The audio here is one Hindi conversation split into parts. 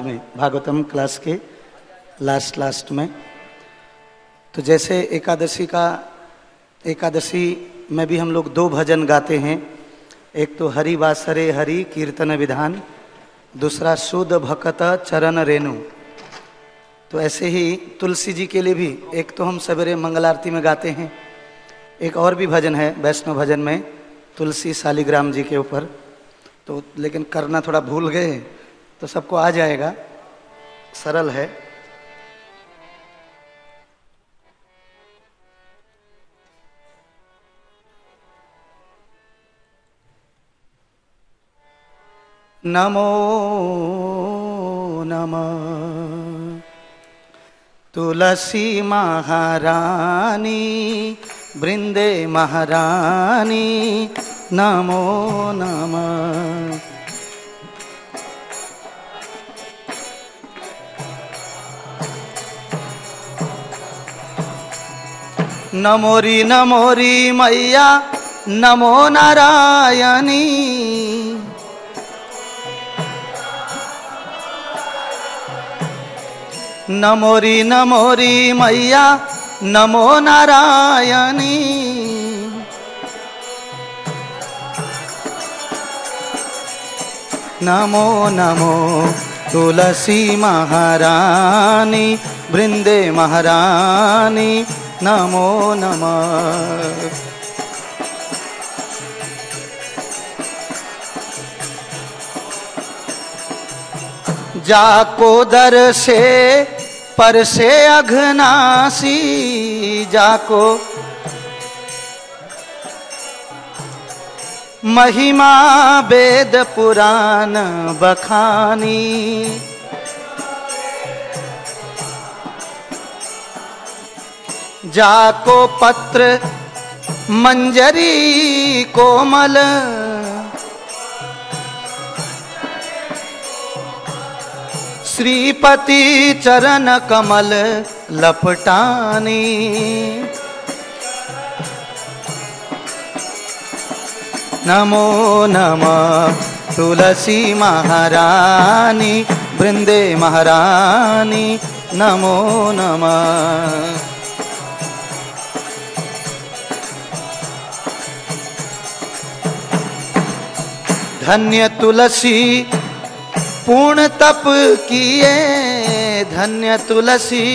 में, भागवतम क्लास के लास्ट में। तो जैसे एकादशी में भी हम लोग 2 भजन गाते हैं। एक तो हरि वासरे हरि कीर्तन विधान, दूसरा शुद्ध भक्त चरण रेणु। तो ऐसे ही तुलसी जी के लिए भी एक तो हम सवेरे मंगल आरती में गाते हैं, एक और भी भजन है वैष्णव भजन में तुलसी शालिग्राम जी के ऊपर। तो लेकिन करना थोड़ा भूल गए, तो सबको आ जाएगा, सरल है। नमो नमः तुलसी महारानी वृंदे महारानी, नमो नमः। नमोरी मैया नमो नारायणी, नमोरी मैया नमो नारायणी। नमो नमो तुलसी महारानी वृंदे महारानी, नमो नमः। जाको दर से पर से अघनासी, जाको महिमा वेद पुराण बखानी, जाको पत्र मंजरी कोमल, श्रीपति चरण कमल लपटानी। नमो नमः तुलसी महारानी वृंदे महारानी, नमो नमः। धन्य तुलसी पूर्ण तप किए, धन्य तुलसी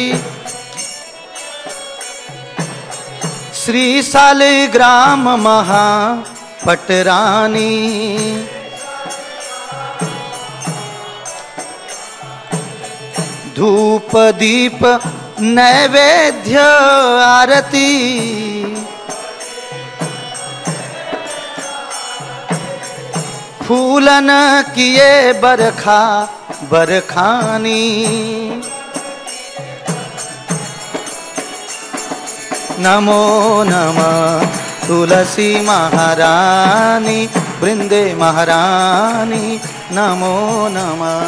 श्री शालिग्राम महा पटरानी। धूप दीप नैवेद्य आरती, फूलन किए बरखा बरखानी। नमो नमः तुलसी महारानी वृंदे महारानी, नमो नमः।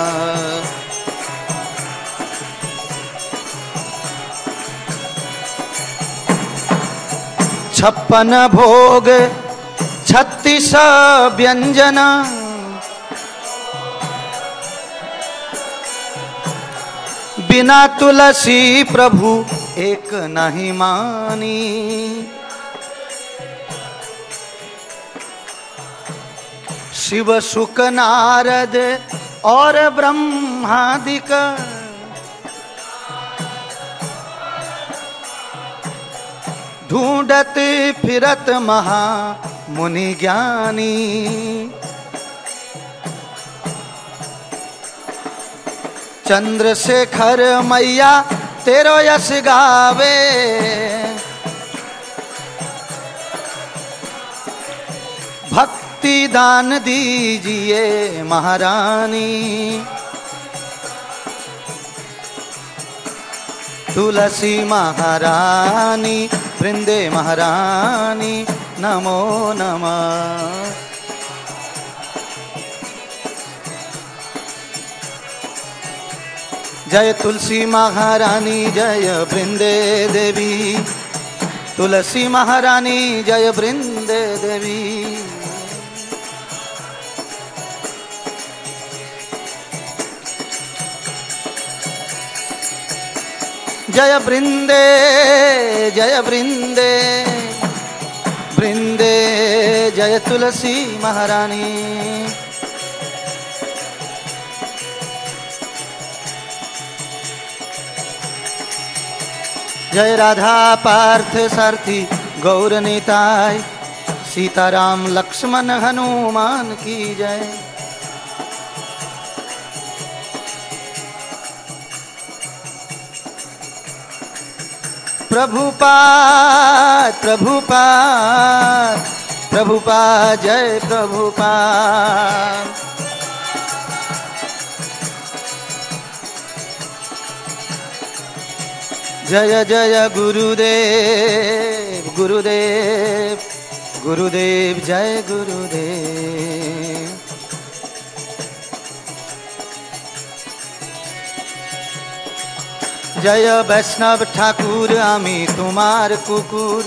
छप्पन भोग 36 व्यंजन, बिना तुलसी प्रभु एक नहीं मानी। शिव शुक नारद और ब्रह्मादिक, ढूंढत फिरत महा मुनि ज्ञानी। चंद्रशेखर मैया तेरो यश गावे, भक्ति दान दीजिए महारानी। तुलसी महारानी वृंदे महारानी, नमो नमः। जय तुलसी महारानी जय वृंदे देवी, तुलसी महारानी जय वृंदे देवी। जय वृंदे जय वृंदे, वृंदे जय तुलसी महारानी। जय राधा पार्थ सारथी गौर निताय, सीताराम लक्ष्मण हनुमान की जय। प्रभुपाद प्रभुपाद प्रभुपाद जय प्रभुपाद। जय जय गुरुदेव गुरुदेव गुरुदेव जय गुरुदेव। जय वैष्णव ठाकुर आमी तुम्हार कुकुर,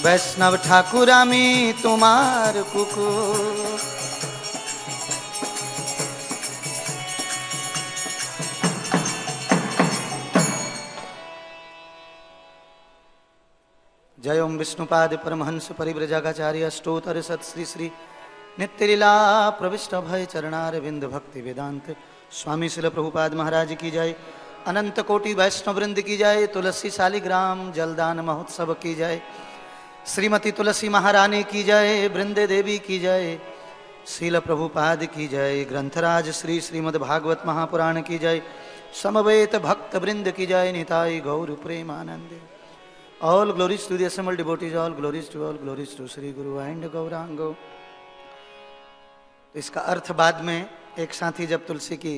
वैष्णव ठाकुर आमी तुम्हार कुकुर। जय ओम विष्णुपाद परमहंस परिव्रजाचार्य अष्टोत्तर सत श्री श्री नित्यलीला प्रविष्ट भय चरणार विंद भक्ति वेदांत स्वामी शिल प्रभुपाद महाराज की जय। अनंत कोटि वैष्णव वृंद की जय। तुलसी शालिग्राम जलदान महोत्सव की जय। श्रीमती तुलसी महारानी की जय। वृंदे देवी की जय। शील प्रभुपाद की जय। ग्रंथराज श्री श्रीमद् भागवत महापुराण की जय। समवेत भक्त वृंद की जय। निताई गौर Premanand. All glories to the assembled devotees, all glories to Sri Guru and Gaurango। तो इसका अर्थ बाद में एक साथ ही जब तुलसी की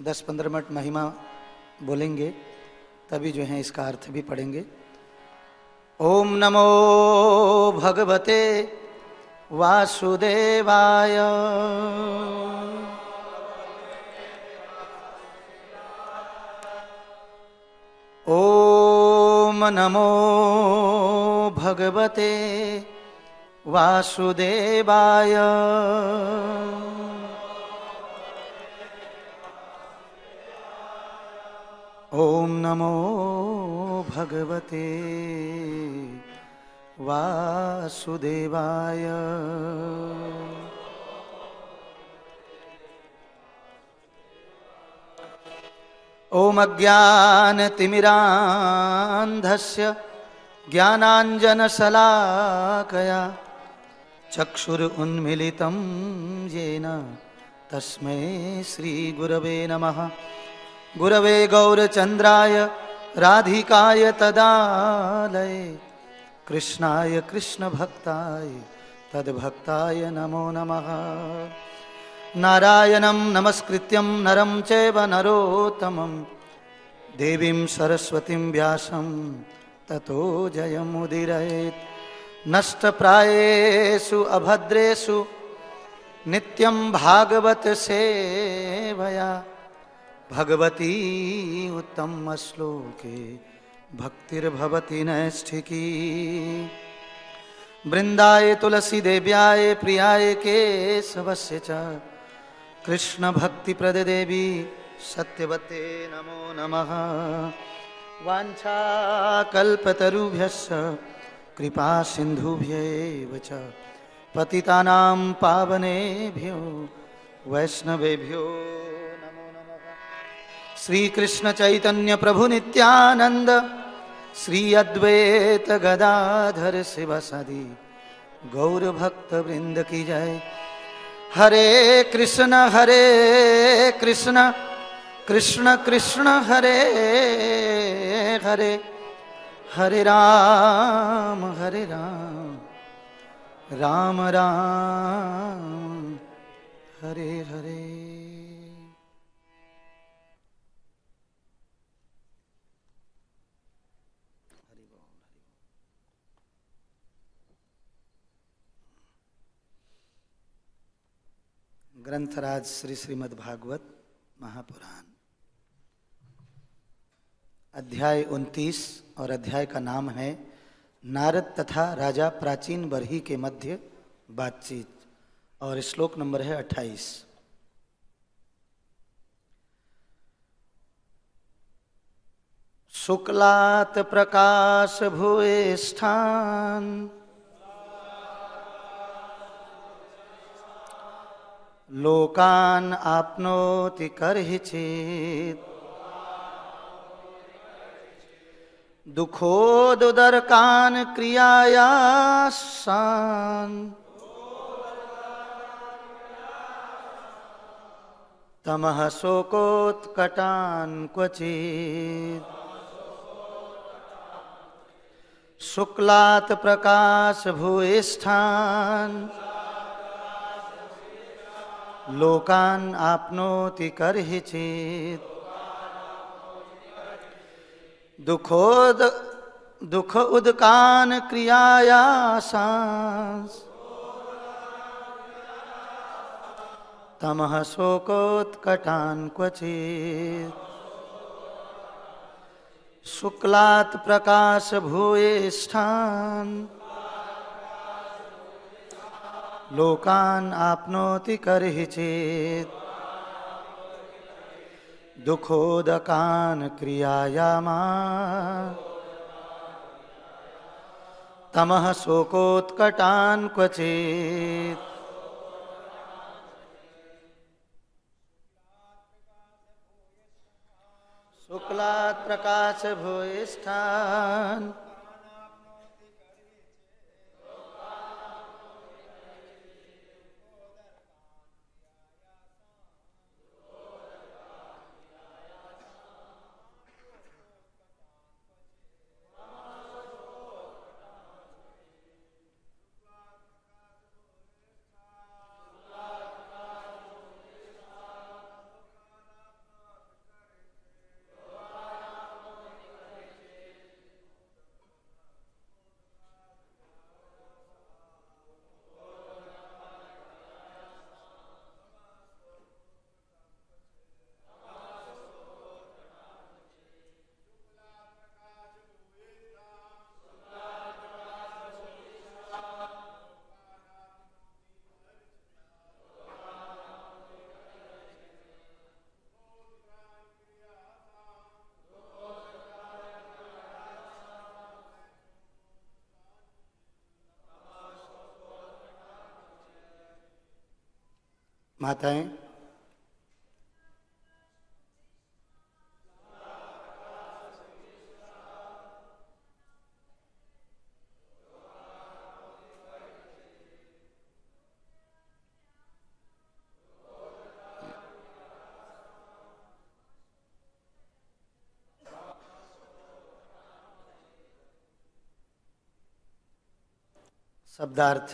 10-15 मिनट महिमा बोलेंगे तभी जो है इसका अर्थ भी पढ़ेंगे। ओम नमो भगवते वासुदेवाय, ओम नमो भगवते वासुदेवाय, ओम नमो भगवते वासुदेवाय। ओम अज्ञानतिमिरान्धस्य ज्ञानाञ्जनशलाकया चक्षुरुन्मीलितं येन तस्मै श्रीगुरवे नमः। गुरवे गौरचन्द्राय राधिकाय तदालये कृष्णाय कृष्णभक्ताय तद्भक्ताय नमो नमः। नारायणं नमस्कृत्यं नरं चैव नरोत्तमं देवीं सरस्वतीं व्यासं ततो जयमुदीरयेत्। नष्टप्रायेषु अभद्रेषु नित्यं भागवत सेवया भगवती उत्तम श्लोके भक्तिर्भवति नैष्ठिकी। वृंदाय तुलसी देव्याय प्रियाय केशवस्य च कृष्ण भक्ति प्रद देवी सत्यवते नमो नमः। वाञ्छा कल्पतरुभ्यश्च कृपा सिन्धुभ्यैव च पतितानां पावनेभ्यो वैष्णवेभ्यो नमो नमः। श्री कृष्ण चैतन्य प्रभु नित्यानंद श्री अद्वैत गदाधर शिवसदि गौर भक्त वृंद की जय। हरे कृष्ण कृष्ण कृष्ण हरे हरे, हरे राम राम राम हरे हरे। ग्रंथराज श्री श्रीमद् भागवत महापुराण अध्याय 29 और अध्याय का नाम है नारद तथा राजा प्राचीन बरही के मध्य बातचीत और श्लोक नंबर है 28। शुक्लात् प्रकाश भूयिष्ठान लोकान आपनोति कर्हिचित् दुखोदुदरकान क्रियायासान तमः शोकोत्कटान क्वचित् शुक्लात् प्रकाश भूयिष्ठान लोकान आपनोति कर्हिचित् दुख उदकान क्रियायासांस तमः शोकोत्कटान क्वचित् शुक्लात् प्रकाश भूयिष्ठान लोकान आपनोति कर्हिचित् दुखोदकान क्रियायामा तमः शोकोत्कटान क्वचित् शुक्लात् प्रकाश भूयिष्ठान माताएं शब्दार्थ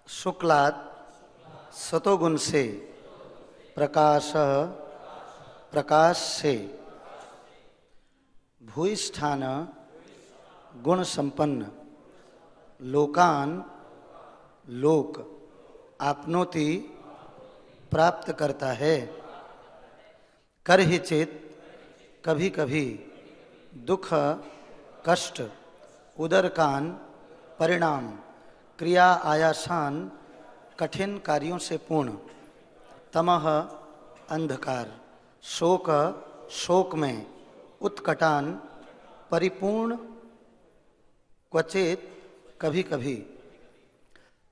शुक्लात् सतोगुण से प्रकाश प्रकाश से भूयिष्ठान गुण संपन्न लोकान लोक आपनोति प्राप्त करता है कर्हिचित् कभी कभी दुख कष्ट उदरकान परिणाम क्रिया आयासान कठिन कार्यों से पूर्ण तमह अंधकार शोक शोक में उत्कटान परिपूर्ण क्वचित कभी कभी।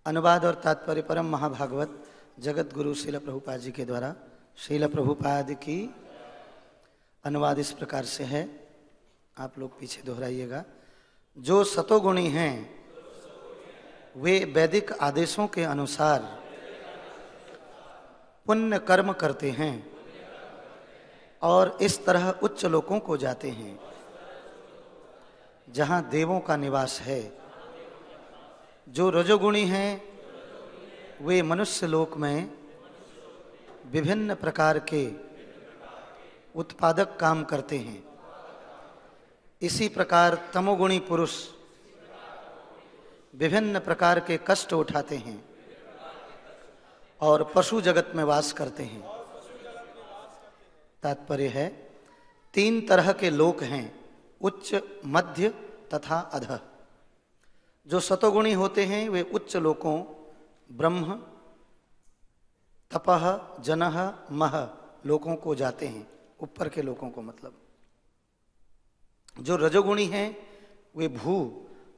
अनुवाद और तात्पर्य परम महाभागवत जगत गुरु श्रील प्रभुपाद जी के द्वारा। श्रील प्रभुपाद की अनुवाद इस प्रकार से है, आप लोग पीछे दोहराइएगा। जो सतोगुणी हैं वे वैदिक आदेशों के अनुसार पुण्य कर्म करते हैं और इस तरह उच्च लोकों को जाते हैं जहाँ देवों का निवास है। जो रजोगुणी हैं वे मनुष्य लोक में विभिन्न प्रकार के उत्पादक काम करते हैं। इसी प्रकार तमोगुणी पुरुष विभिन्न प्रकार के कष्ट उठाते हैं और पशु जगत में वास करते हैं। तात्पर्य है 3 तरह के लोक हैं, उच्च मध्य तथा अधः। जो सतोगुणी होते हैं वे उच्च लोकों ब्रह्म तपः जनः मह लोकों को जाते हैं, ऊपर के लोकों को मतलब। जो रजोगुणी हैं वे भू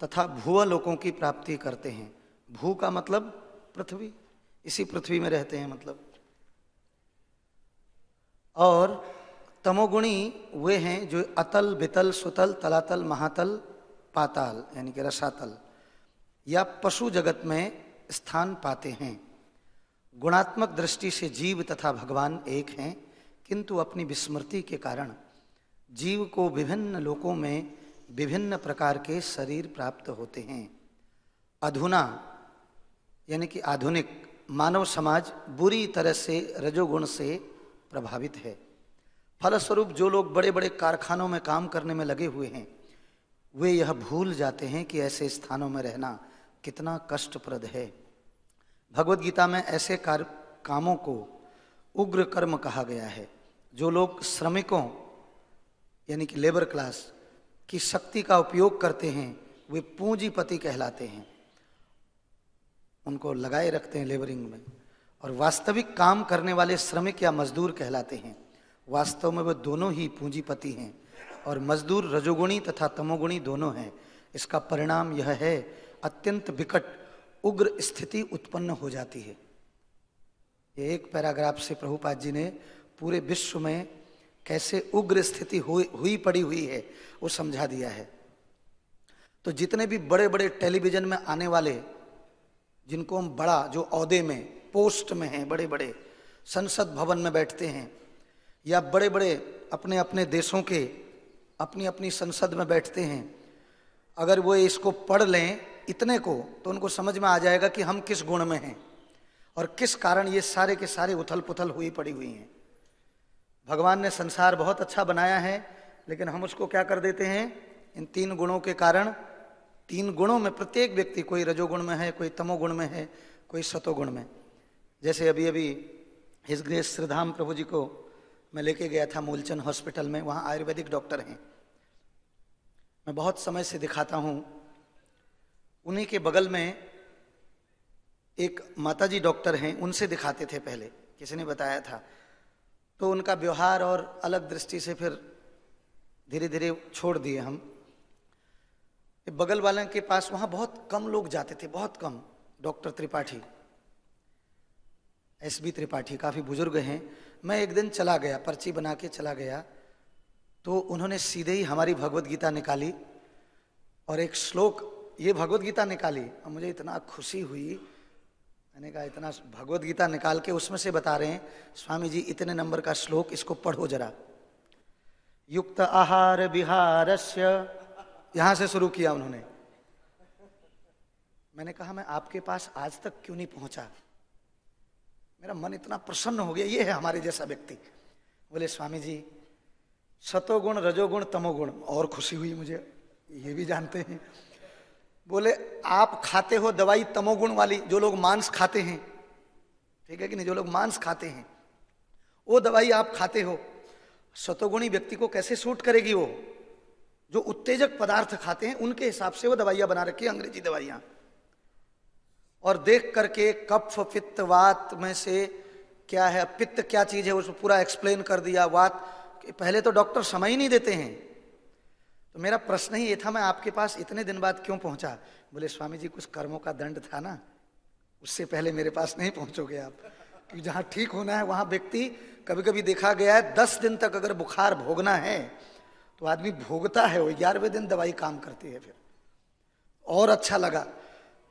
तथा भुव लोकों की प्राप्ति करते हैं। भू का मतलब पृथ्वी, इसी पृथ्वी में रहते हैं मतलब। और तमोगुणी वे हैं जो अतल, वितल, सुतल, तलातल, महातल, पाताल यानी कि रसातल या पशु जगत में स्थान पाते हैं। गुणात्मक दृष्टि से जीव तथा भगवान एक हैं, किंतु अपनी विस्मृति के कारण जीव को विभिन्न लोकों में विभिन्न प्रकार के शरीर प्राप्त होते हैं। अधुना यानी कि आधुनिक मानव समाज बुरी तरह से रजोगुण से प्रभावित है। फलस्वरूप जो लोग बड़े बड़े कारखानों में काम करने में लगे हुए हैं वे यह भूल जाते हैं कि ऐसे स्थानों में रहना कितना कष्टप्रद है। भगवत गीता में ऐसे कामों को उग्र कर्म कहा गया है। जो लोग श्रमिकों यानी कि लेबर क्लास की शक्ति का उपयोग करते हैं वे पूंजीपति कहलाते हैं, उनको लगाए रखते हैं लेबरिंग में। और वास्तविक काम करने वाले श्रमिक या मजदूर कहलाते हैं। वास्तव में वे दोनों ही पूंजीपति हैं और मजदूर रजोगुणी तथा तमोगुणी दोनों हैं। इसका परिणाम यह है अत्यंत विकट उग्र स्थिति उत्पन्न हो जाती है। ये एक पैराग्राफ से प्रभुपाद जी ने पूरे विश्व में कैसे उग्र स्थिति हुई पड़ी हुई है वो समझा दिया है। तो जितने भी बड़े बड़े टेलीविजन में आने वाले, जिनको हम बड़ा जो औहदे में पोस्ट में हैं, बड़े बड़े संसद भवन में बैठते हैं या बड़े बड़े अपने अपने देशों के अपनी अपनी संसद में बैठते हैं, अगर वो इसको पढ़ लें इतने को तो उनको समझ में आ जाएगा कि हम किस गुण में हैं और किस कारण ये सारे के सारे उथल पुथल हुई पड़ी हुई हैं। भगवान ने संसार बहुत अच्छा बनाया है, लेकिन हम उसको क्या कर देते हैं, इन तीन गुणों के कारण, तीन गुणों में प्रत्येक व्यक्ति, कोई रजोगुण में है, कोई तमोगुण में है, कोई सतोगुण में। जैसे अभी अभी हिज ग्रेस श्रीधाम प्रभु जी को मैं लेके गया था मूलचंद हॉस्पिटल में, वहाँ आयुर्वेदिक डॉक्टर हैं, मैं बहुत समय से दिखाता हूँ। उन्हीं के बगल में एक माताजी डॉक्टर हैं, उनसे दिखाते थे पहले, किसी ने बताया था। तो उनका व्यवहार और अलग दृष्टि से फिर धीरे धीरे छोड़ दिए हम। बगल वाले के पास वहाँ बहुत कम लोग जाते थे, बहुत कम। डॉक्टर त्रिपाठी, एसबी त्रिपाठी, काफ़ी बुजुर्ग हैं। मैं एक दिन चला गया, पर्ची बना के चला गया, तो उन्होंने सीधे ही हमारी भगवत गीता निकाली और एक श्लोक, ये भगवत गीता निकाली और मुझे इतना खुशी हुई। मैंने कहा इतना भगवत गीता निकाल के उसमें से बता रहे हैं, स्वामी जी इतने नंबर का श्लोक, इसको पढ़ो जरा। युक्त आहार विहारस्य, यहां से शुरू किया उन्होंने। मैंने कहा मैं आपके पास आज तक क्यों नहीं पहुंचा, मेरा मन इतना प्रसन्न हो गया। ये है हमारे जैसा व्यक्ति। बोले स्वामी जी सतोगुण, रजोगुण, तमोगुण, और खुशी हुई मुझे, ये भी जानते हैं। बोले आप खाते हो दवाई तमोगुण वाली, जो लोग मांस खाते हैं, ठीक है कि नहीं, जो लोग मांस खाते हैं वो दवाई आप खाते हो। सतोगुणी व्यक्ति को कैसे सूट करेगी वो? जो उत्तेजक पदार्थ खाते हैं उनके हिसाब से वो दवाइयां बना रखी है, अंग्रेजी दवाइयां। और देख करके कफ, पित्त, वात में से क्या है, पित्त क्या चीज है उसको पूरा एक्सप्लेन कर दिया। वात, पहले तो डॉक्टर समय ही नहीं देते हैं। तो मेरा प्रश्न ही ये था, मैं आपके पास इतने दिन बाद क्यों पहुंचा? बोले स्वामी जी कुछ कर्मों का दंड था ना, उससे पहले मेरे पास नहीं पहुंचोगे आप, क्योंकि जहां ठीक होना है वहां व्यक्ति, कभी कभी देखा गया है 10 दिन तक अगर बुखार भोगना है तो आदमी भोगता है, वो 11वें दिन दवाई काम करती है। फिर और अच्छा लगा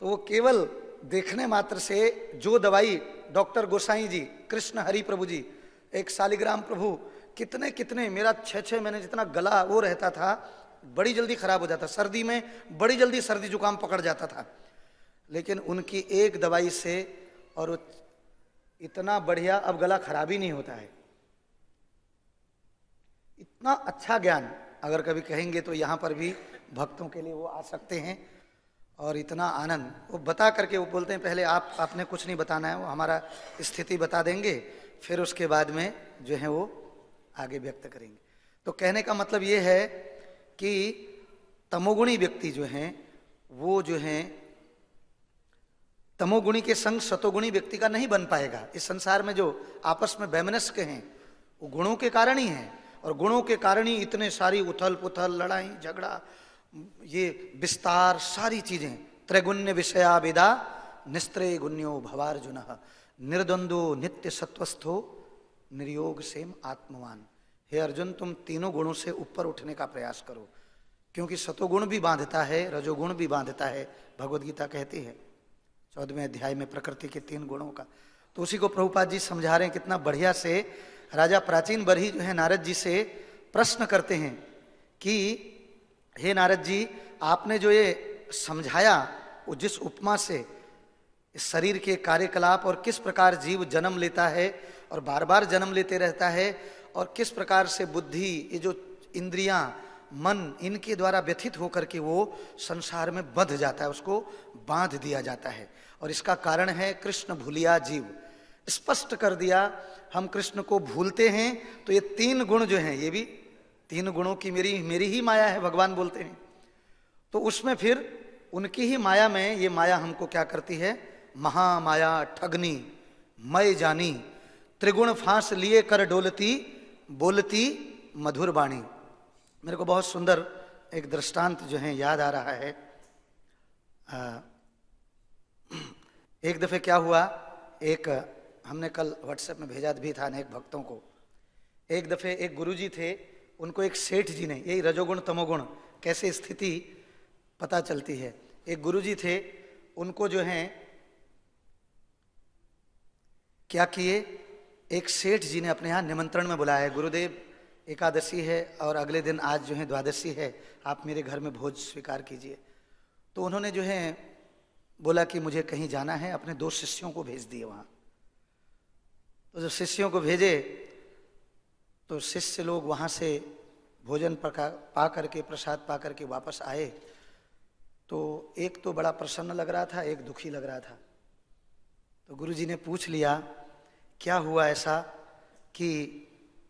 तो वो केवल देखने मात्र से जो दवाई डॉक्टर गोसाई जी, कृष्ण हरि प्रभु जी, एक शालिग्राम प्रभु, कितने कितने, मेरा 6-6 महीने जितना गला वो रहता था, बड़ी जल्दी खराब हो जाता, सर्दी में बड़ी जल्दी सर्दी जुकाम पकड़ जाता था, लेकिन उनकी एक दवाई से और इतना बढ़िया अब गला खराब ही नहीं होता है। इतना अच्छा ज्ञान अगर कभी कहेंगे तो यहाँ पर भी भक्तों के लिए वो आ सकते हैं। और इतना आनंद वो बता करके वो बोलते हैं, पहले आपने कुछ नहीं बताना है, वो हमारा स्थिति बता देंगे, फिर उसके बाद में जो है वो आगे व्यक्त करेंगे। तो कहने का मतलब ये है कि तमोगुणी व्यक्ति जो हैं वो जो हैं तमोगुणी के संग सतोगुणी व्यक्ति का नहीं बन पाएगा। इस संसार में जो आपस में वैमनस्य हैं वो गुणों के कारण ही हैं। और गुणों के कारण ही इतने सारी उथल पुथल, लड़ाई झगड़ा, ये विस्तार, सारी चीजें। त्रैगुण्य विषया विदा निस्त्रे गुण्यो भवार्जुन निर्द्वंदो नित्य सत्वस्थो निर्योग सेम आत्मवान। हे अर्जुन, तुम तीनों गुणों से ऊपर उठने का प्रयास करो, क्योंकि सतोगुण भी बांधता है, रजोगुण भी बांधता है। भगवद गीता कहती है 14वें अध्याय में प्रकृति के 3 गुणों का। तो उसी को प्रभुपाद जी समझा रहे हैं कितना बढ़िया से। राजा प्राचीन बरही जो है नारद जी से प्रश्न करते हैं कि हे नारद जी, आपने जो ये समझाया वो जिस उपमा से इस शरीर के कार्यकलाप और किस प्रकार जीव जन्म लेता है और बार बार जन्म लेते रहता है, और किस प्रकार से बुद्धि, ये जो इंद्रियां, मन, इनके द्वारा व्यथित होकर के वो संसार में बंध जाता है, उसको बांध दिया जाता है। और इसका कारण है कृष्ण भूलिया जीव। स्पष्ट कर दिया, हम कृष्ण को भूलते हैं तो ये 3 गुण जो हैं, ये भी 3 गुणों की मेरी ही माया है, भगवान बोलते हैं। तो उसमें फिर उनकी ही माया में ये माया हमको क्या करती है, महामाया ठगनी मय जानी, त्रिगुण फांस लिए कर डोलती, बोलती मधुर बाणी। मेरे को बहुत सुंदर एक दृष्टांत जो है याद आ रहा है। एक दफे क्या हुआ, एक हमने कल व्हाट्सएप में भेजा भी था अनेक भक्तों को। एक दफे एक गुरुजी थे, उनको एक सेठ जी ने, यही रजोगुण तमोगुण कैसे स्थिति पता चलती है। एक गुरुजी थे, उनको जो है क्या किए, एक सेठ जी ने अपने यहाँ निमंत्रण में बुलाया है, गुरुदेव एकादशी है और अगले दिन आज जो है द्वादशी है, आप मेरे घर में भोज स्वीकार कीजिए। तो उन्होंने जो है बोला कि मुझे कहीं जाना है, अपने 2 शिष्यों को भेज दिए वहाँ। तो जब शिष्यों को भेजे तो शिष्य लोग वहाँ से भोजन पा करके, प्रसाद पा करके वापस आए। तो एक तो बड़ा प्रसन्न लग रहा था, एक दुखी लग रहा था। तो गुरुजी ने पूछ लिया क्या हुआ ऐसा कि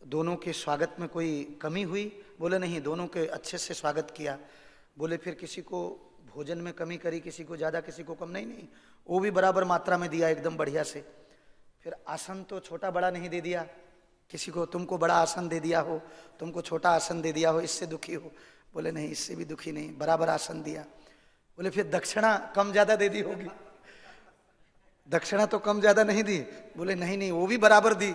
दोनों के स्वागत में कोई कमी हुई। बोले नहीं, दोनों के अच्छे से स्वागत किया। बोले फिर किसी को भोजन में कमी करी, किसी को ज़्यादा किसी को कम? नहीं, वो भी बराबर मात्रा में दिया एकदम बढ़िया से। फिर आसन तो छोटा बड़ा नहीं दे दिया, किसी को तुमको बड़ा आसन दे दिया हो, तुमको छोटा आसन दे दिया हो, इससे दुखी हो? बोले नहीं, इससे भी दुखी नहीं, बराबर आसन दिया। बोले फिर दक्षिणा कम ज़्यादा दे दी होगी? दक्षिणा तो कम ज़्यादा नहीं दी। बोले नहीं, वो भी बराबर दी,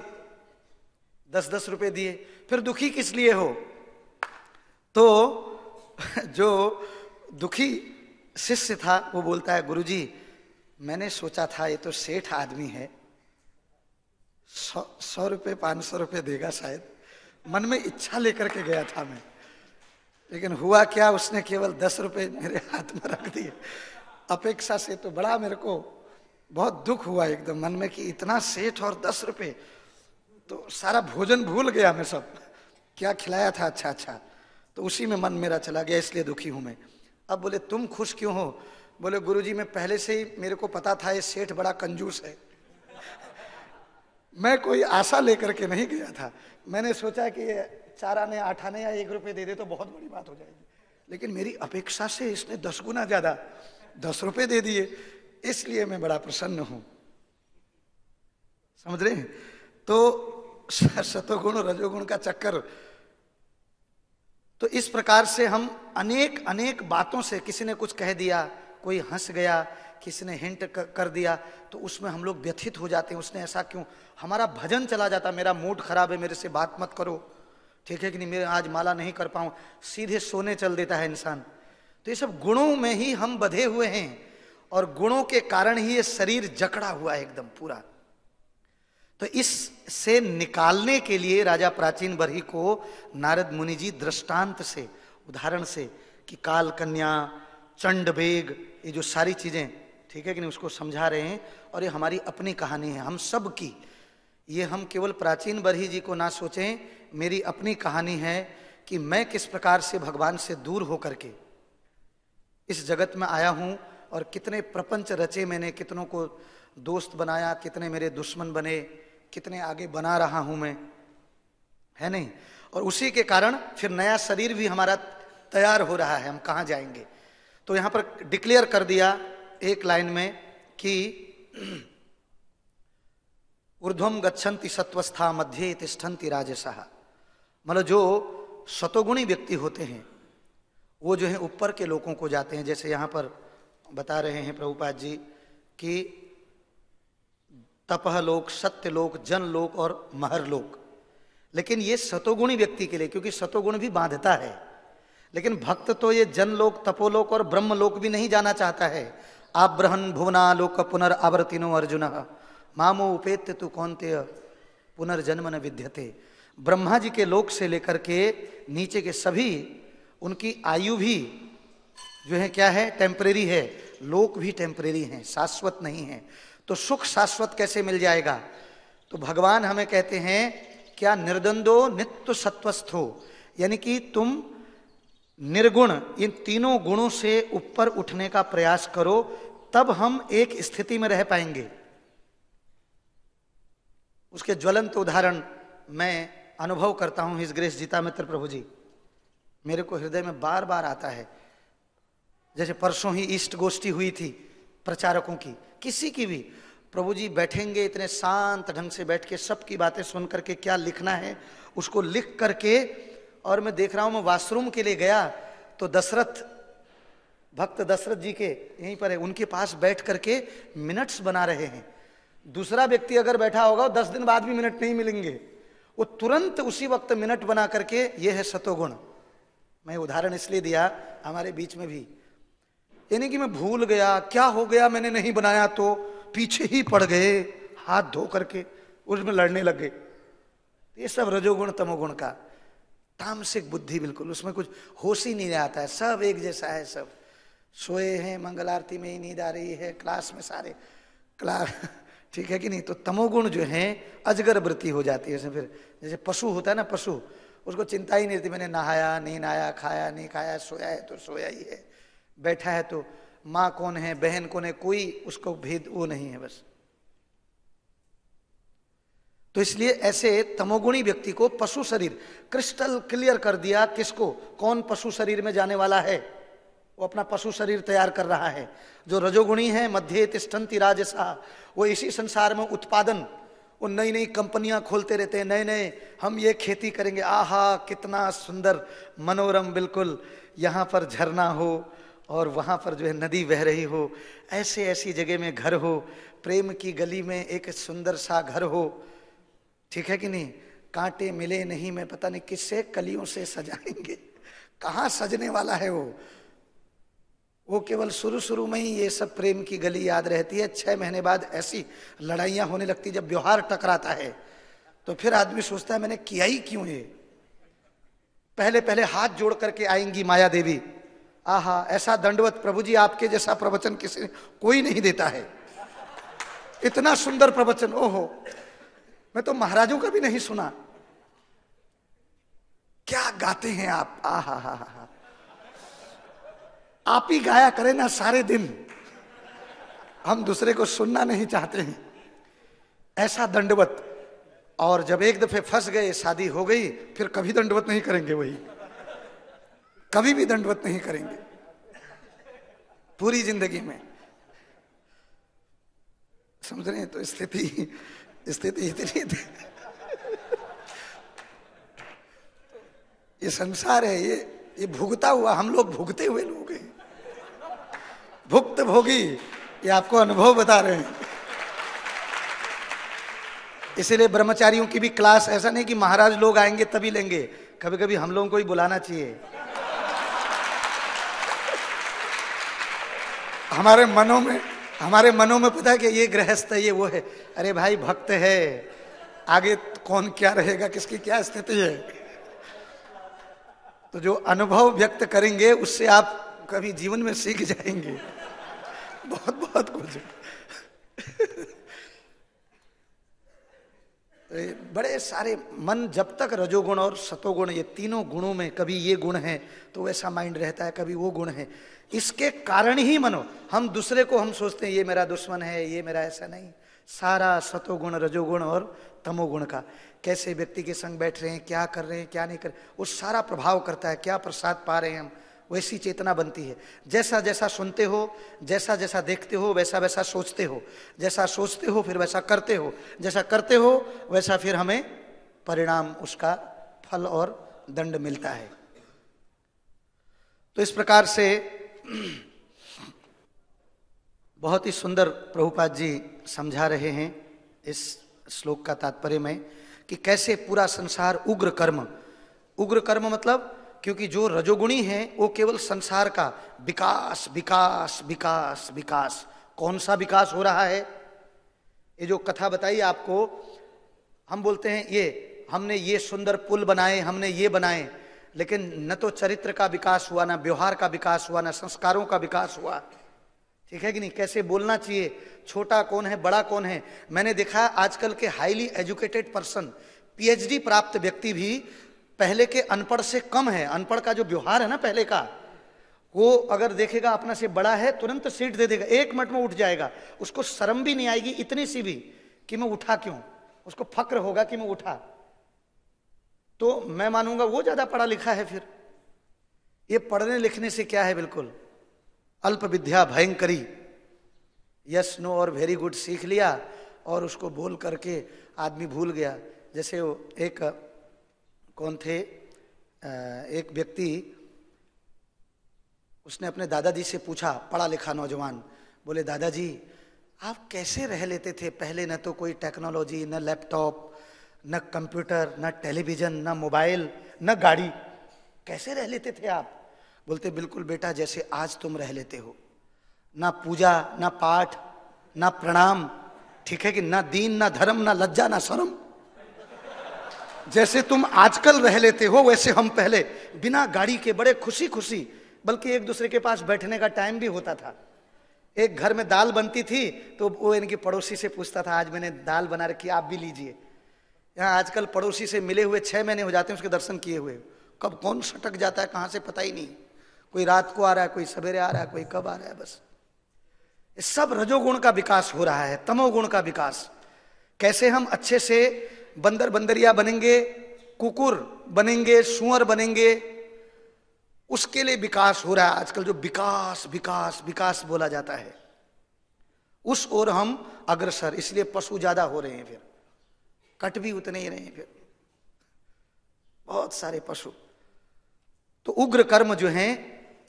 10-10 रुपए दिए। फिर दुखी किस लिए हो? तो जो दुखी शिष्य था वो बोलता है, गुरुजी मैंने सोचा था ये तो सेठ आदमी है, 100 रुपये 500 रुपये देगा शायद, मन में इच्छा लेकर के गया था मैं, लेकिन हुआ क्या, उसने केवल 10 रुपये मेरे हाथ में रख दिए। अपेक्षा से तो बड़ा मेरे को बहुत दुख हुआ एकदम मन में कि इतना सेठ और 10 रुपये। तो सारा भोजन भूल गया मैं, सब क्या खिलाया था अच्छा, तो उसी में मन मेरा चला गया, इसलिए दुखी हूं मैं। अब बोले तुम खुश क्यों हो? बोले गुरुजी मैं पहले से ही मेरे को पता था ये सेठ बड़ा कंजूस है, मैं कोई आशा लेकर के नहीं गया था। मैंने सोचा कि 4 आने 8 आने या 1 रुपये दे दे तो बहुत बड़ी बात हो जाएगी, लेकिन मेरी अपेक्षा से इसने 10 गुना ज्यादा 10 रुपये दे दिए, इसलिए मैं बड़ा प्रसन्न हूं। समझ रहे हैं? तो सतोगुण रजोगुण का चक्कर। तो इस प्रकार से हम अनेक बातों से, किसी ने कुछ कह दिया, कोई हंस गया, किसी ने हिंट कर दिया, तो उसमें हम लोग व्यथित हो जाते हैं, उसने ऐसा क्यों, हमारा भजन चला जाता, मेरा मूड खराब है, मेरे से बात मत करो, ठीक है कि नहीं, मेरे आज माला नहीं कर पाऊं, सीधे सोने चल देता है इंसान। तो ये सब गुणों में ही हम बधे हुए हैं और गुणों के कारण ही ये शरीर जकड़ा हुआ है एकदम पूरा। तो इससे निकालने के लिए राजा प्राचीन बरही को नारद मुनि जी दृष्टांत से, उदाहरण से, कि काल कन्या, चंड बेग, ये जो सारी चीजें, ठीक है कि नहीं, उसको समझा रहे हैं। और ये हमारी अपनी कहानी है, हम सब की, ये हम केवल प्राचीन बरही जी को ना सोचें, मेरी अपनी कहानी है कि मैं किस प्रकार से भगवान से दूर होकर के इस जगत में आया हूं और कितने प्रपंच रचे मैंने, कितनों को दोस्त बनाया, कितने मेरे दुश्मन बने, कितने आगे बना रहा हूं मैं, है नहीं? और उसी के कारण फिर नया शरीर भी हमारा तैयार हो रहा है, हम कहां जाएंगे। तो यहां पर डिक्लेयर कर दिया एक लाइन में कि ऊर्ध्वम गच्छन्ति सत्वस्था मध्ये तिष्ठन्ति राजसः, मतलब जो सतोगुणी व्यक्ति होते हैं वो जो है ऊपर के लोगों को जाते हैं। जैसे यहाँ पर बता रहे हैं प्रभुपाद जी कि तपह लोक, सत्य लोक, जन लोक और महर लोक। लेकिन ये सतोगुणी व्यक्ति के लिए, क्योंकि सतोगुण भी बांधता है। लेकिन भक्त तो ये जनलोक, तपोलोक और ब्रह्मलोक भी नहीं जाना चाहता है। आप ब्रहन भुवना लोक पुनर्आवर्तिनो अर्जुन मामो उपेत्य तु कौन्तेय पुनर्जन्म न विद्यते। ब्रह्मा जी के लोक से लेकर के नीचे के सभी, उनकी आयु भी जो है क्या है, टेम्परेरी है। लोक भी टेम्परेरी हैं, शाश्वत नहीं है। तो सुख शाश्वत कैसे मिल जाएगा? तो भगवान हमें कहते हैं क्या, निर्द्वंदो नित्य सत्वस्थो, यानी कि तुम निर्गुण इन तीनों गुणों से ऊपर उठने का प्रयास करो, तब हम एक स्थिति में रह पाएंगे। उसके ज्वलंत उदाहरण मैं अनुभव करता हूं। हिज ग्रेस जीता मित्र प्रभु जी मेरे को हृदय में बार बार आता है। जैसे परसों ही ईस्ट गोष्ठी हुई थी प्रचारकों की, किसी की भी, प्रभु जी बैठेंगे इतने शांत ढंग से बैठ के सबकी बातें सुन करके क्या लिखना है उसको लिख करके, और मैं देख रहा हूं, मैं वॉशरूम के लिए गया तो दशरथ, भक्त दशरथ जी के यहीं पर है, उनके पास बैठ करके मिनट्स बना रहे हैं। दूसरा व्यक्ति अगर बैठा होगा 10 दिन बाद भी मिनट नहीं मिलेंगे, वो तुरंत उसी वक्त मिनट बना करके, ये है सतोगुण। मैं उदाहरण इसलिए दिया, हमारे बीच में भी, यानी कि मैं भूल गया, क्या हो गया, मैंने नहीं बनाया, तो पीछे ही पड़ गए, हाथ धो करके उसमें लड़ने लगे। ये सब रजोगुण तमोगुण का, तामसिक बुद्धि, बिल्कुल उसमें कुछ होश ही नहीं आता है, सब एक जैसा है, सब सोए हैं, मंगल आरती में ही नींद आ रही है, क्लास में सारे क्लास, ठीक है कि नहीं। तो तमोगुण जो है अजगर वृत्ति हो जाती है। फिर जैसे पशु होता है ना, पशु, उसको चिंता ही नहीं रहती, मैंने नहाया नहीं नहाया, खाया नहीं खाया, सोया है तो सोया ही है, बैठा है तो माँ कौन है, बहन कौन है, कोई उसको भेद वो नहीं है बस। तो इसलिए ऐसे तमोगुणी व्यक्ति को पशु शरीर क्रिस्टल क्लियर कर दिया। किसको, कौन पशु शरीर में जाने वाला है, वो अपना पशु शरीर तैयार कर रहा है। जो रजोगुणी है, मध्य तिष्ठन्ति राजसा, वो इसी संसार में उत्पादन, वो नई नई कंपनियां खोलते रहते हैं, नए नए हम ये खेती करेंगे, आहा कितना सुंदर मनोरम, बिल्कुल यहाँ पर झरना हो और वहाँ पर जो है नदी बह रही हो, ऐसे ऐसी जगह में घर हो, प्रेम की गली में एक सुंदर सा घर हो, ठीक है कि नहीं। कांटे मिले नहीं, मैं पता नहीं किससे कलियों से सजाएंगे, कहाँ सजने वाला है वो केवल शुरू शुरू में ही ये सब प्रेम की गली याद रहती है। 6 महीने बाद ऐसी लड़ाइयाँ होने लगती, जब व्यवहार टकराता है तो फिर आदमी सोचता है मैंने किया ही क्यों ये। पहले पहले हाथ जोड़ करके आएंगी माया देवी, आहा ऐसा दंडवत, प्रभु जी आपके जैसा प्रवचन किसी कोई नहीं देता है, इतना सुंदर प्रवचन, ओहो मैं तो महाराजों का भी नहीं सुना, क्या गाते हैं आप, आहा हा हा। आप ही गाया करें ना सारे दिन, हम दूसरे को सुनना नहीं चाहते हैं, ऐसा दंडवत। और जब एक दफे फंस गए, शादी हो गई, फिर कभी दंडवत नहीं करेंगे, वही कभी भी दंडवत नहीं करेंगे पूरी जिंदगी में, समझ रहे हैं। तो स्थिति इतनी ये संसार है, ये भुगता हुआ, हम लोग भुगते हुए लोग हैं, भुक्त भोगी, ये आपको अनुभव बता रहे हैं। इसीलिए ब्रह्मचारियों की भी क्लास, ऐसा नहीं कि महाराज लोग आएंगे तभी लेंगे, कभी कभी हम लोगों को ही बुलाना चाहिए। हमारे मनों में पता है कि ये गृहस्थ है, ये वो है, अरे भाई भक्त है, आगे कौन क्या रहेगा, किसकी क्या स्थिति है। तो जो अनुभव व्यक्त करेंगे उससे आप कभी जीवन में सीख जाएंगे बहुत बहुत कुछ। बड़े सारे मन, जब तक रजोगुण और सतोगुण, ये तीनों गुणों में कभी ये गुण है तो वैसा माइंड रहता है, कभी वो गुण है, इसके कारण ही मनो, हम दूसरे को हम सोचते हैं ये मेरा दुश्मन है, ये मेरा ऐसा नहीं, सारा सतोगुण रजोगुण और तमोगुण का। कैसे व्यक्ति के संग बैठ रहे हैं, क्या कर रहे हैं, क्या नहीं कर रहे, वो सारा प्रभाव करता है, क्या प्रसाद पा रहे हैं हम, वैसी चेतना बनती है। जैसा जैसा सुनते हो, जैसा जैसा देखते हो, वैसा वैसा सोचते हो, जैसा सोचते हो फिर वैसा करते हो, जैसा करते हो वैसा फिर हमें परिणाम उसका फल और दंड मिलता है। तो इस प्रकार से बहुत ही सुंदर प्रभुपाद जी समझा रहे हैं इस श्लोक का तात्पर्य में कि कैसे पूरा संसार उग्र कर्म मतलब, क्योंकि जो रजोगुणी है वो केवल संसार का विकास विकास विकास विकास। कौन सा विकास हो रहा है? ये जो कथा बताई आपको, हम बोलते हैं ये हमने ये सुंदर पुल बनाए, हमने ये बनाए, लेकिन न तो चरित्र का विकास हुआ, ना व्यवहार का विकास हुआ, ना संस्कारों का विकास हुआ। ठीक है कि नहीं? कैसे बोलना चाहिए, छोटा कौन है बड़ा कौन है। मैंने देखा आजकल के हाईली एजुकेटेड पर्सन, पीएचडी प्राप्त व्यक्ति भी पहले के अनपढ़ से कम है। अनपढ़ का जो व्यवहार है ना पहले का, वो अगर देखेगा अपना से बड़ा है तुरंत सीट दे देगा, 1 मिनट में उठ जाएगा। उसको शर्म भी नहीं आएगी इतनी सी भी कि मैं उठा क्यों, उसको फक्र होगा कि मैं उठा। तो मैं मानूंगा वो ज्यादा पढ़ा लिखा है। फिर ये पढ़ने लिखने से क्या है, बिल्कुल अल्प विद्या भयंकरी। यस नो और वेरी गुड सीख लिया और उसको बोल करके आदमी भूल गया। जैसे वो एक कौन थे, एक व्यक्ति, उसने अपने दादाजी से पूछा, पढ़ा लिखा नौजवान, बोले दादाजी आप कैसे रह लेते थे पहले? न तो कोई टेक्नोलॉजी, न लैपटॉप, न कंप्यूटर, न टेलीविजन, न मोबाइल, न गाड़ी, कैसे रह लेते थे आप? बोलते बिल्कुल बेटा जैसे आज तुम रह लेते हो, ना पूजा, ना पाठ, ना प्रणाम, ठीक है कि ना दीन, ना धर्म, ना लज्जा, ना शर्म। जैसे तुम आजकल रह लेते हो वैसे हम पहले बिना गाड़ी के बड़े खुशी खुशी, बल्कि एक दूसरे के पास बैठने का टाइम भी होता था। एक घर में दाल बनती थी तो वो इनकी पड़ोसी से पूछता था आज मैंने दाल बना रखी, आप भी लीजिए। यहाँ आजकल पड़ोसी से मिले हुए 6 महीने हो जाते हैं उसके दर्शन किए हुए, कब कौन सटक जाता है कहाँ से पता ही नहीं। कोई रात को आ रहा है, कोई सवेरे आ रहा है, कोई कब आ रहा है। बस इस सब रजोगुण का विकास हो रहा है, तमोगुण का विकास। कैसे हम अच्छे से बंदर बंदरिया बनेंगे, कुकुर बनेंगे, सुअर बनेंगे, उसके लिए विकास हो रहा है आजकल। जो विकास विकास विकास बोला जाता है उस ओर हम अग्रसर, इसलिए पशु ज्यादा हो रहे हैं, फिर कट भी उतने ही रहे हैं, फिर बहुत सारे पशु। तो उग्र कर्म जो हैं,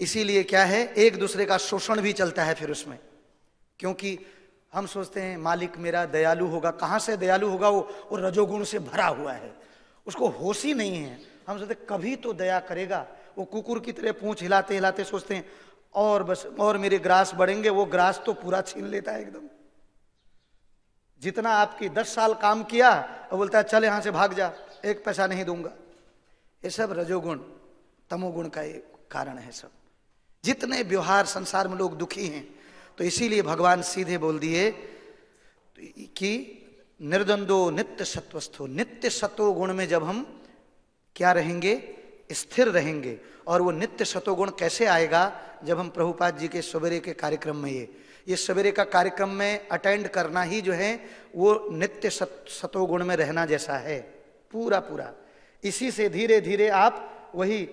इसीलिए क्या है, एक दूसरे का शोषण भी चलता है फिर उसमें। क्योंकि हम सोचते हैं मालिक मेरा दयालु होगा, कहां से दयालु होगा, वो रजोगुण से भरा हुआ है, उसको होश ही नहीं है। हम सोचते कभी तो दया करेगा। वो कुकुर की तरह पूंछ हिलाते हिलाते सोचते हैं और बस और मेरे ग्रास बढ़ेंगे, वो ग्रास तो पूरा छीन लेता है एकदम। जितना आपकी 10 साल काम किया और बोलता है चल यहां से भाग जा, 1 पैसा नहीं दूंगा। ये सब रजोगुण तमोगुण का एक कारण है। सब जितने व्यवहार संसार में लोग दुखी हैं, तो इसीलिए भगवान सीधे बोल दिए कि निर्द्वंदो नित्य सत्वस्थो। नित्य सत्व गुण में जब हम क्या रहेंगे, स्थिर रहेंगे। और वो नित्य सतोगुण कैसे आएगा, जब हम प्रभुपाद जी के सवेरे के कार्यक्रम में ये सवेरे का कार्यक्रम में अटेंड करना ही जो है वो नित्य सतोगुण में रहना जैसा है पूरा पूरा। इसी से धीरे धीरे आप वही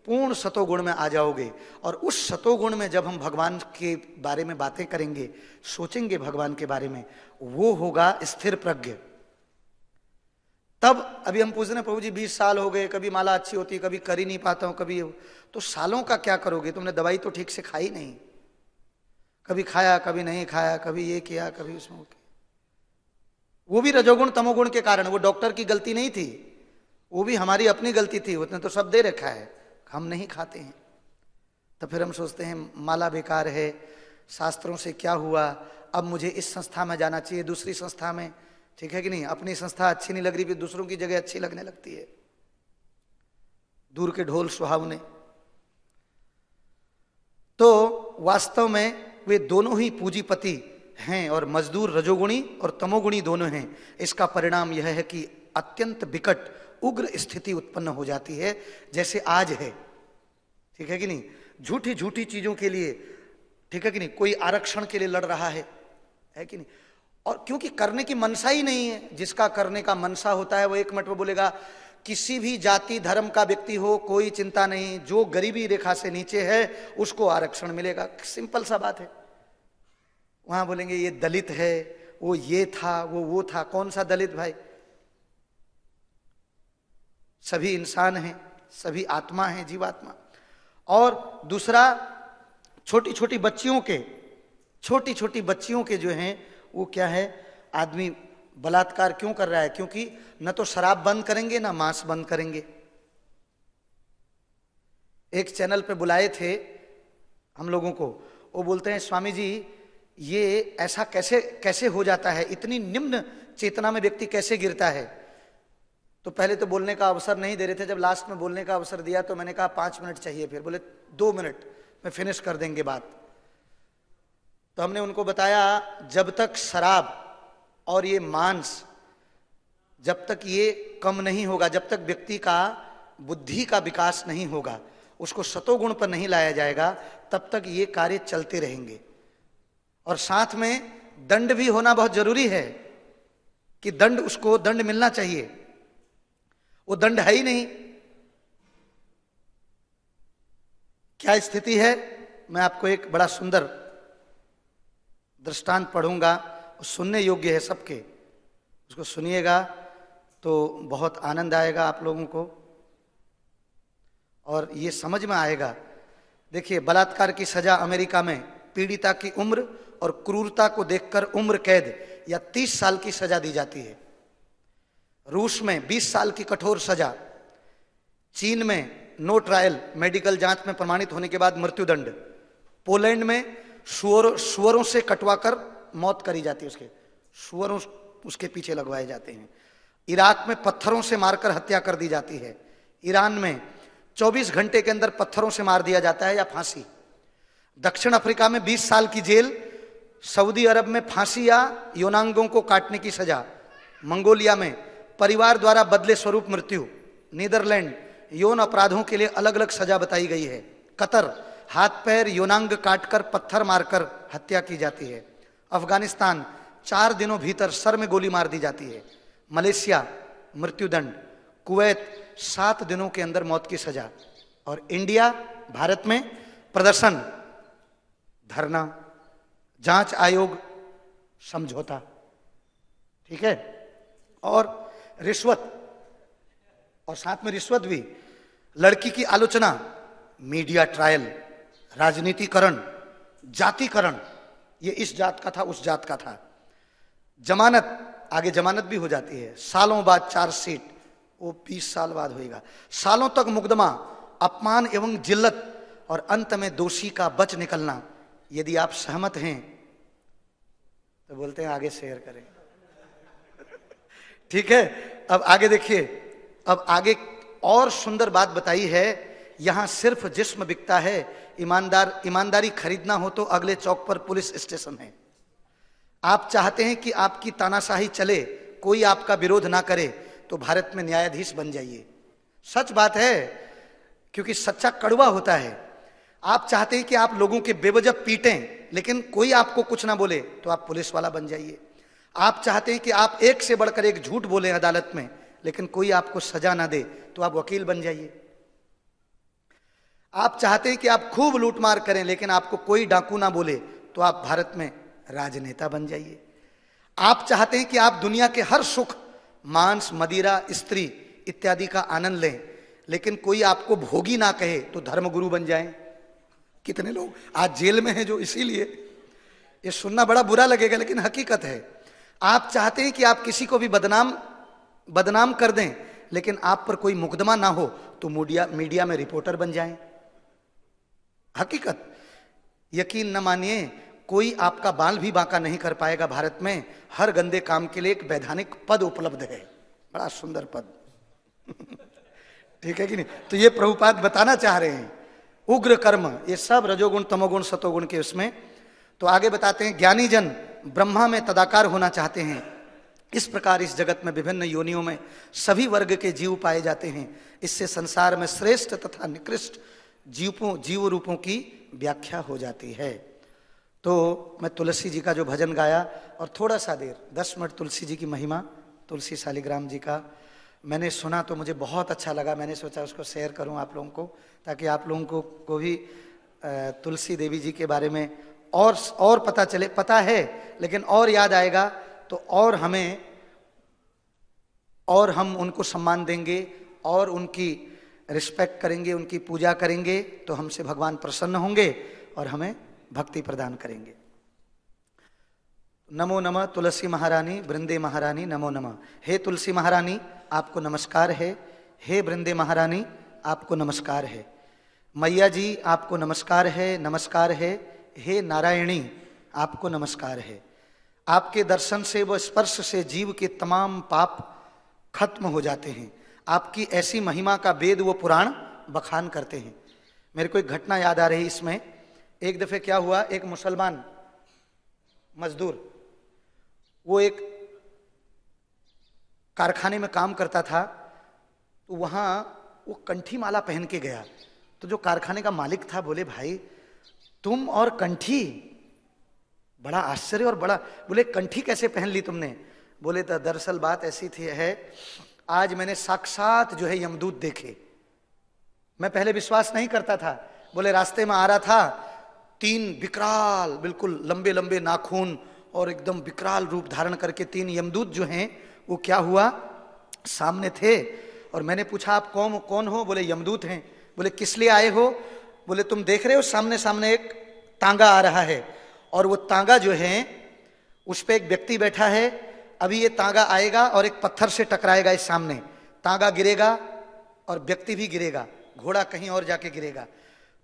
पूर्ण सतोगुण में आ जाओगे। और उस सतोगुण में जब हम भगवान के बारे में बातें करेंगे, सोचेंगे भगवान के बारे में, वो होगा स्थिर प्रज्ञ। तब अभी हम पूछ रहे हैं प्रभु जी 20 साल हो गए, कभी माला अच्छी होती, कभी कर ही नहीं पाता हूं, कभी। तो सालों का क्या करोगे, तुमने दवाई तो ठीक से खाई नहीं, कभी खाया कभी नहीं खाया, कभी ये किया कभी उसमें किया। वो भी रजोगुण तमोगुण के कारण, वो डॉक्टर की गलती नहीं थी, वो भी हमारी अपनी गलती थी। उसने तो सब दे रखा है, हम नहीं खाते हैं। तो फिर हम सोचते हैं माला बेकार है, शास्त्रों से क्या हुआ, अब मुझे इस संस्था में जाना चाहिए, दूसरी संस्था में, ठीक है कि नहीं। अपनी संस्था अच्छी नहीं लग रही, फिर दूसरों की जगह अच्छी लगने लगती है। दूर के ढोल सुहावने। तो वास्तव में वे दोनों ही पूंजीपति हैं और मजदूर रजोगुणी और तमोगुणी दोनों हैं। इसका परिणाम यह है कि अत्यंत विकट उग्र स्थिति उत्पन्न हो जाती है, जैसे आज है, ठीक है कि नहीं। झूठी झूठी चीजों के लिए, ठीक है कि नहीं, कोई आरक्षण के लिए लड़ रहा है कि नहीं। और क्योंकि करने की मनसा ही नहीं है। जिसका करने का मनसा होता है वो 1 मिनट में बोलेगा, किसी भी जाति धर्म का व्यक्ति हो, कोई चिंता नहीं, जो गरीबी रेखा से नीचे है उसको आरक्षण मिलेगा। सिंपल सा बात है। वहां बोलेंगे ये दलित है, वो ये था, वो था। कौन सा दलित भाई? सभी इंसान हैं, सभी आत्मा हैं, जीवात्मा। और दूसरा, छोटी छोटी बच्चियों के जो हैं वो क्या है, आदमी बलात्कार क्यों कर रहा है? क्योंकि न तो शराब बंद करेंगे ना मांस बंद करेंगे। एक चैनल पे बुलाए थे हम लोगों को, वो बोलते हैं स्वामी जी ये ऐसा कैसे हो जाता है, इतनी निम्न चेतना में व्यक्ति कैसे गिरता है? तो पहले तो बोलने का अवसर नहीं दे रहे थे, जब लास्ट में बोलने का अवसर दिया तो मैंने कहा 5 मिनट चाहिए, फिर बोले 2 मिनट में फिनिश कर देंगे बात। तो हमने उनको बताया जब तक शराब और ये मांस, जब तक ये कम नहीं होगा, जब तक व्यक्ति का बुद्धि का विकास नहीं होगा, उसको सतोगुण पर नहीं लाया जाएगा, तब तक ये कार्य चलते रहेंगे। और साथ में दंड भी होना बहुत जरूरी है कि उसको दंड मिलना चाहिए। वो दंड है ही नहीं। क्या स्थिति है? मैं आपको एक बड़ा सुंदर दृष्टांत पढ़ूंगा, सुनने योग्य है सबके, उसको सुनिएगा तो बहुत आनंद आएगा आप लोगों को और ये समझ में आएगा। देखिए, बलात्कार की सजा अमेरिका में पीड़िता की उम्र और क्रूरता को देखकर उम्र कैद या 30 साल की सजा दी जाती है। रूस में 20 साल की कठोर सजा, चीन में नो ट्रायल, मेडिकल जांच में प्रमाणित होने के बाद मृत्युदंड, पोलैंड में सुअरों से कटवाकर मौत करी जाती है, उसके सुअरों उसके पीछे लगवाए जाते हैं। इराक में पत्थरों से मारकर हत्या कर दी जाती है। ईरान में 24 घंटे के अंदर पत्थरों से मार दिया जाता है या फांसी। दक्षिण अफ्रीका में 20 साल की जेल, सऊदी अरब में फांसी या यौनांगों को काटने की सजा, मंगोलिया में परिवार द्वारा बदले स्वरूप मृत्यु, नीदरलैंड यौन अपराधों के लिए अलग अलग सजा बताई गई है। कतर हाथ पैर यौनांग काटकर पत्थर मारकर हत्या की जाती है। अफगानिस्तान 4 दिनों भीतर सर में गोली मार दी जाती है। मलेशिया मृत्युदंड, कुवैत 7 दिनों के अंदर मौत की सजा। और इंडिया, भारत में प्रदर्शन, धरना, जांच आयोग, समझौता, ठीक है। और रिश्वत, और साथ में रिश्वत भी, लड़की की आलोचना, मीडिया ट्रायल, राजनीतिकरण, जातिकरण, ये इस जात का था उस जात का था, जमानत, आगे जमानत भी हो जाती है, सालों बाद चार्जशीट, वो 20 साल बाद होएगा, सालों तक मुकदमा, अपमान एवं जिल्लत, और अंत में दोषी का बच निकलना। यदि आप सहमत हैं तो बोलते हैं आगे शेयर करें। ठीक है, अब आगे देखिए, अब आगे और सुंदर बात बताई है। यहां सिर्फ जिस्म बिकता है, ईमानदारी खरीदना हो तो अगले चौक पर पुलिस स्टेशन है। आप चाहते हैं कि आपकी तानाशाही चले, कोई आपका विरोध ना करे, तो भारत में न्यायाधीश बन जाइए। सच बात है, क्योंकि सच्चा कड़वा होता है। आप चाहते हैं कि आप लोगों के बेवजह पीटें, लेकिन कोई आपको कुछ ना बोले, तो आप पुलिस वाला बन जाइए। आप चाहते हैं कि आप एक से बढ़कर एक झूठ बोले अदालत में, लेकिन कोई आपको सजा ना दे, तो आप वकील बन जाइए। आप चाहते हैं कि आप खूब लूटमार करें, लेकिन आपको कोई डाकू ना बोले, तो आप भारत में राजनेता बन जाइए। आप चाहते हैं कि आप दुनिया के हर सुख, मांस, मदिरा, स्त्री इत्यादि का आनंद लें, लेकिन कोई आपको भोगी ना कहे, तो धर्मगुरु बन जाएं। कितने लोग आज जेल में हैं जो इसीलिए, ये सुनना बड़ा बुरा लगेगा लेकिन हकीकत है। आप चाहते हैं कि आप किसी को भी बदनाम कर दें, लेकिन आप पर कोई मुकदमा ना हो, तो मीडिया में रिपोर्टर बन जाएं। हकीकत, यकीन न मानिए, कोई आपका बाल भी बांका नहीं कर पाएगा। भारत में हर गंदे काम के लिए एक वैधानिक पद उपलब्ध है, बड़ा सुंदर पद। ठीक है कि नहीं? तो ये प्रभुपाद बताना चाह रहे हैं। उग्र कर्म, ये सब रजोगुण तमोगुण सतोगुण के उसमें। तो आगे बताते हैं, ज्ञानी जन ब्रह्मा में तदाकार होना चाहते हैं। इस प्रकार इस जगत में विभिन्न योनियों में सभी वर्ग के जीव पाए जाते हैं। इससे संसार में श्रेष्ठ तथा निकृष्ट जीव रूपों की व्याख्या हो जाती है। तो मैं तुलसी जी का जो भजन गाया, और थोड़ा सा देर 10 मिनट तुलसी जी की महिमा, तुलसी शालिग्राम जी का मैंने सुना तो मुझे बहुत अच्छा लगा। मैंने सोचा उसको शेयर करूं आप लोगों को, ताकि आप लोगों को भी तुलसी देवी जी के बारे में और पता चले। पता है लेकिन और याद आएगा तो और हम उनको सम्मान देंगे, और उनकी रिस्पेक्ट करेंगे, उनकी पूजा करेंगे तो हमसे भगवान प्रसन्न होंगे और हमें भक्ति प्रदान करेंगे। नमो नमः तुलसी महारानी, वृंदे महारानी, नमो नमः। हे तुलसी महारानी आपको नमस्कार है, हे वृंदे महारानी आपको नमस्कार है, मैया जी आपको नमस्कार है, नमस्कार है। हे नारायणी आपको नमस्कार है। आपके दर्शन से व स्पर्श से जीव के तमाम पाप खत्म हो जाते हैं। आपकी ऐसी महिमा का वेद वो पुराण बखान करते हैं। मेरे को एक घटना याद आ रही इसमें। एक दफे क्या हुआ, एक मुसलमान मजदूर, वो एक कारखाने में काम करता था, तो वहां वो कंठी माला पहन के गया। तो जो कारखाने का मालिक था बोले, भाई तुम और कंठी, बड़ा आश्चर्य और बड़ा, बोले कंठी कैसे पहन ली तुमने? बोले तो दरअसल बात ऐसी थी है, आज मैंने साक्षात जो है यमदूत देखे। मैं पहले विश्वास नहीं करता था। बोले रास्ते में आ रहा था, 3 विकराल बिल्कुल लंबे लंबे नाखून और एकदम विकराल रूप धारण करके 3 यमदूत जो हैं वो क्या हुआ सामने थे। और मैंने पूछा आप कौन हो? बोले यमदूत हैं। बोले किस लिए आए हो? बोले तुम देख रहे हो सामने सामने एक तांगा आ रहा है और वो तांगा जो है उस पे एक व्यक्ति बैठा है। अभी ये तांगा आएगा और एक पत्थर से टकराएगा इस सामने, तांगा गिरेगा और व्यक्ति भी गिरेगा, घोड़ा कहीं और जाके गिरेगा।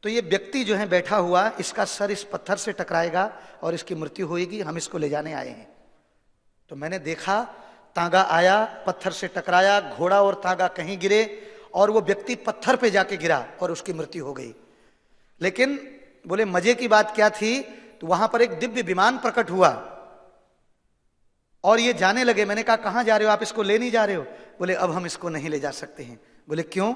तो ये व्यक्ति जो है बैठा हुआ, इसका सर इस पत्थर से टकराएगा और इसकी मृत्यु होगी, हम इसको ले जाने आए हैं। तो मैंने देखा तांगा आया, पत्थर से टकराया, घोड़ा और तांगा कहीं गिरे और वो व्यक्ति पत्थर पे जाके गिरा और उसकी मृत्यु हो गई। लेकिन बोले मजे की बात क्या थी, तो वहां पर एक दिव्य विमान प्रकट हुआ और ये जाने लगे। मैंने कहा कहां जा रहे हो आप, इसको ले नहीं जा रहे हो? बोले अब हम इसको नहीं ले जा सकते हैं। बोले क्यों?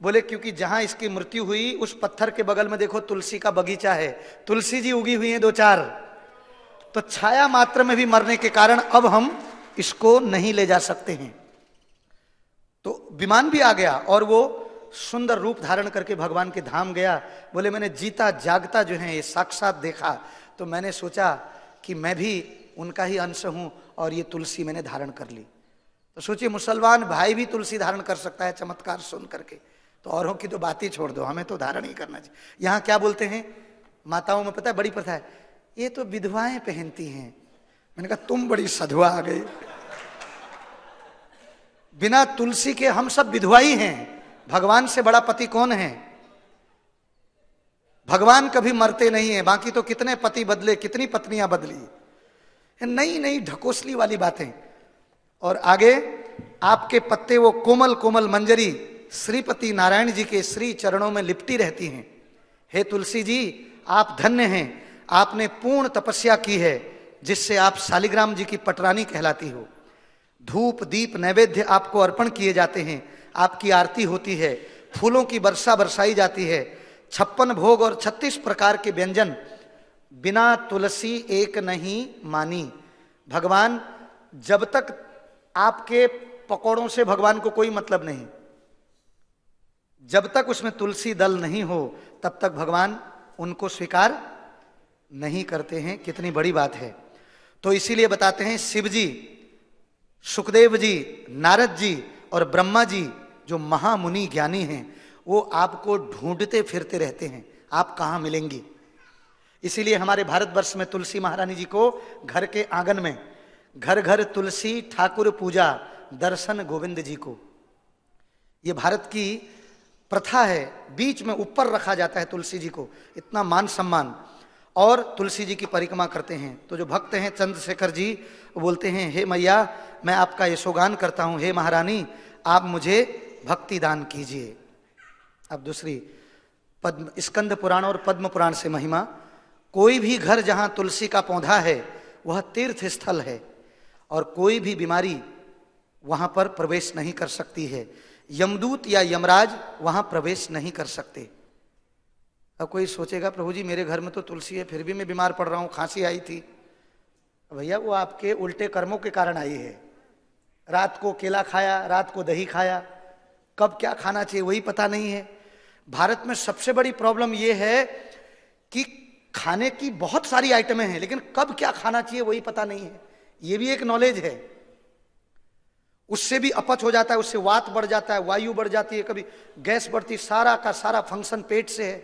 बोले क्योंकि जहां इसकी मृत्यु हुई उस पत्थर के बगल में देखो तुलसी का बगीचा है, तुलसी जी उगी हुई हैं 2-4, तो छाया मात्र में भी मरने के कारण अब हम इसको नहीं ले जा सकते हैं। तो विमान भी आ गया और वो सुंदर रूप धारण करके भगवान के धाम गया। बोले मैंने जीता जागता जो है ये साक्षात देखा, तो मैंने सोचा कि मैं भी उनका ही अंश हूं और ये तुलसी मैंने धारण कर ली। तो सोचिए मुसलमान भाई भी तुलसी धारण कर सकता है चमत्कार सुन करके, तो औरों की तो बात ही छोड़ दो, हमें तो धारण ही करना चाहिए। यहां क्या बोलते हैं माताओं में, पता है बड़ी प्रथा है, ये तो विधवाएं पहनती हैं। मैंने कहा तुम बड़ी सधवा आ गई, बिना तुलसी के हम सब विधवा ही हैं। भगवान से बड़ा पति कौन है? भगवान कभी मरते नहीं है, बाकी तो कितने पति बदले, कितनी पत्नियां बदली, नई नई ढकोसली वाली बातें। और आगे आपके पत्ते वो कोमल कोमल मंजरी श्रीपति नारायण जी के श्री चरणों में लिपटी रहती हैं। हे तुलसी जी आप धन्य हैं, आपने पूर्ण तपस्या की है जिससे आप शालिग्राम जी की पटरानी कहलाती हो। धूप दीप नैवेद्य आपको अर्पण किए जाते हैं, आपकी आरती होती है, फूलों की वर्षा बरसाई जाती है, 56 भोग और 36 प्रकार के व्यंजन, बिना तुलसी एक नहीं मानी। भगवान जब तक आपके पकौड़ों से भगवान को कोई मतलब नहीं, जब तक उसमें तुलसी दल नहीं हो तब तक भगवान उनको स्वीकार नहीं करते हैं। कितनी बड़ी बात है। तो इसीलिए बताते हैं शिव जी, सुखदेव जी, नारद जी और ब्रह्मा जी जो महामुनि ज्ञानी हैं वो आपको ढूंढते फिरते रहते हैं, आप कहां मिलेंगी। इसीलिए हमारे भारतवर्ष में तुलसी महारानी जी को घर के आंगन में घर घर तुलसी ठाकुर पूजा दर्शन गोविंद जी को, ये भारत की प्रथा है। बीच में ऊपर रखा जाता है तुलसी जी को, इतना मान सम्मान, और तुलसी जी की परिक्रमा करते हैं। तो जो भक्त हैं चंद्रशेखर जी बोलते हैं हे मैया मैं आपका यशोगान करता हूं, हे महारानी आप मुझे भक्ति दान कीजिए। अब दूसरी पद्म स्कंद पुराण और पद्म पुराण से महिमा, कोई भी घर जहां तुलसी का पौधा है वह तीर्थ स्थल है और कोई भी बीमारी वहां पर प्रवेश नहीं कर सकती है। यमदूत या यमराज वहां प्रवेश नहीं कर सकते। अब कोई सोचेगा प्रभु जी मेरे घर में तो तुलसी है फिर भी मैं बीमार पड़ रहा हूं, खांसी आई थी। भैया वो आपके उल्टे कर्मों के कारण आई है। रात को केला खाया, रात को दही खाया, कब क्या खाना चाहिए वही पता नहीं है। भारत में सबसे बड़ी प्रॉब्लम यह है कि खाने की बहुत सारी आइटमें हैं लेकिन कब क्या खाना चाहिए वही पता नहीं है। यह भी एक नॉलेज है। उससे भी अपच हो जाता है, उससे वात बढ़ जाता है, वायु बढ़ जाती है, कभी गैस बढ़ती, सारा का सारा फंक्शन पेट से है।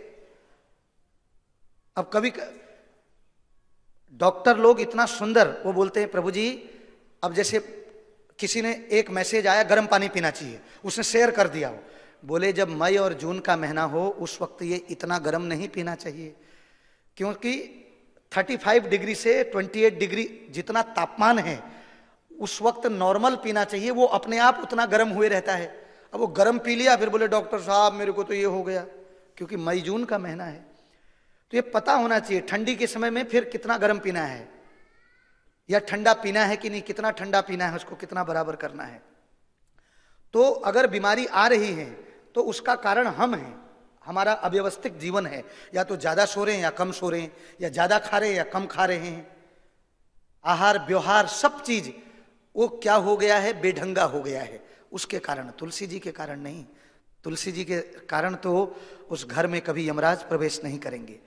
अब कभी डॉक्टर लोग इतना सुंदर वो बोलते हैं, प्रभु जी अब जैसे किसी ने एक मैसेज आया गर्म पानी पीना चाहिए, उसने शेयर कर दिया, बोले जब मई और जून का महीना हो उस वक्त ये इतना गर्म नहीं पीना चाहिए, क्योंकि 35 डिग्री से 28 डिग्री जितना तापमान है उस वक्त नॉर्मल पीना चाहिए, वो अपने आप उतना गर्म हुए रहता है। अब वो गर्म पी लिया, फिर बोले डॉक्टर साहब मेरे को तो ये हो गया, क्योंकि मई जून का महीना है। तो ये पता होना चाहिए ठंडी के समय में फिर कितना गर्म पीना है, या ठंडा पीना है कि नहीं, कितना ठंडा पीना है, उसको कितना बराबर करना है। तो अगर बीमारी आ रही है तो उसका कारण हम हैं, हमारा अव्यवस्थित जीवन है, या तो ज्यादा सो रहे हैं या कम सो रहे हैं, या ज्यादा खा रहे हैं या कम खा रहे हैं, आहार व्यवहार सब चीज वो क्या हो गया है, बेढंगा हो गया है, उसके कारण, तुलसी जी के कारण नहीं। तुलसी जी के कारण तो उस घर में कभी यमराज प्रवेश नहीं करेंगे।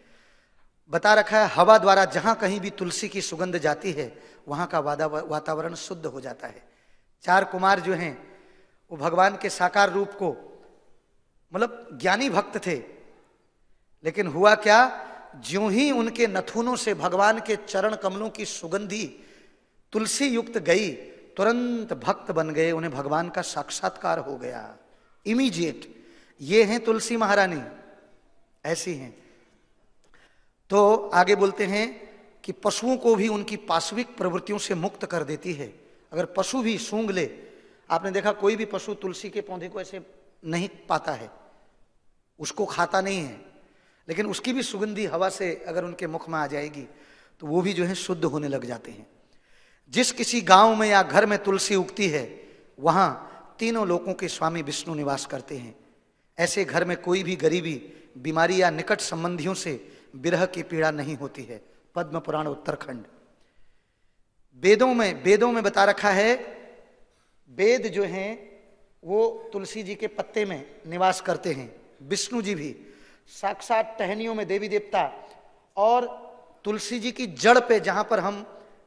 बता रखा है हवा द्वारा जहां कहीं भी तुलसी की सुगंध जाती है वहां का वातावरण शुद्ध हो जाता है। 4 कुमार जो हैं वो भगवान के साकार रूप को, मतलब ज्ञानी भक्त थे, लेकिन हुआ क्या, ज्यों ही उनके नथुनों से भगवान के चरण कमलों की सुगंधी तुलसी युक्त गई, तुरंत भक्त बन गए, उन्हें भगवान का साक्षात्कार हो गया, इमीडिएट। ये हैं तुलसी महारानी, ऐसी हैं। तो आगे बोलते हैं कि पशुओं को भी उनकी पाशविक प्रवृत्तियों से मुक्त कर देती है। अगर पशु भी सूंघ ले, आपने देखा कोई भी पशु तुलसी के पौधे को ऐसे नहीं पाता है, उसको खाता नहीं है, लेकिन उसकी भी सुगंधी हवा से अगर उनके मुख में आ जाएगी तो वो भी जो है शुद्ध होने लग जाते हैं। जिस किसी गांव में या घर में तुलसी उगती है वहां तीनों लोकों के स्वामी विष्णु निवास करते हैं। ऐसे घर में कोई भी गरीबी, बीमारी या निकट संबंधियों से विरह की पीड़ा नहीं होती है। पद्म पुराण उत्तरखंड। वेदों में बता रखा है, वेद जो हैं वो तुलसी जी के पत्ते में निवास करते हैं। विष्णु जी भी साक्षात टहनियों में देवी देवता, और तुलसी जी की जड़ पे जहां पर हम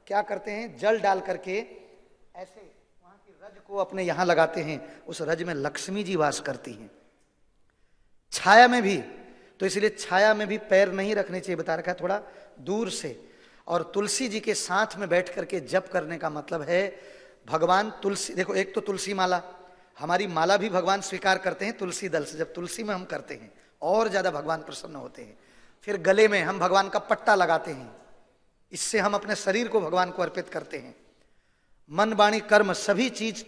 क्या करते हैं, जल डाल करके ऐसे वहां की रज को अपने यहां लगाते हैं, उस रज में लक्ष्मी जी वास करती हैं। छाया में भी, तो इसलिए छाया में भी पैर नहीं रखने चाहिए, बता रखा है, थोड़ा दूर से। और तुलसी जी के साथ में बैठ करके जप करने का मतलब है भगवान तुलसी, देखो एक तो तुलसी माला, हमारी माला भी भगवान स्वीकार करते हैं तुलसी दल से, जब तुलसी में हम करते हैं और ज्यादा भगवान प्रसन्न होते हैं। फिर गले में हम भगवान का पट्टा लगाते हैं, इससे हम अपने शरीर को भगवान को अर्पित करते हैं। मन वाणी कर्म सभी चीज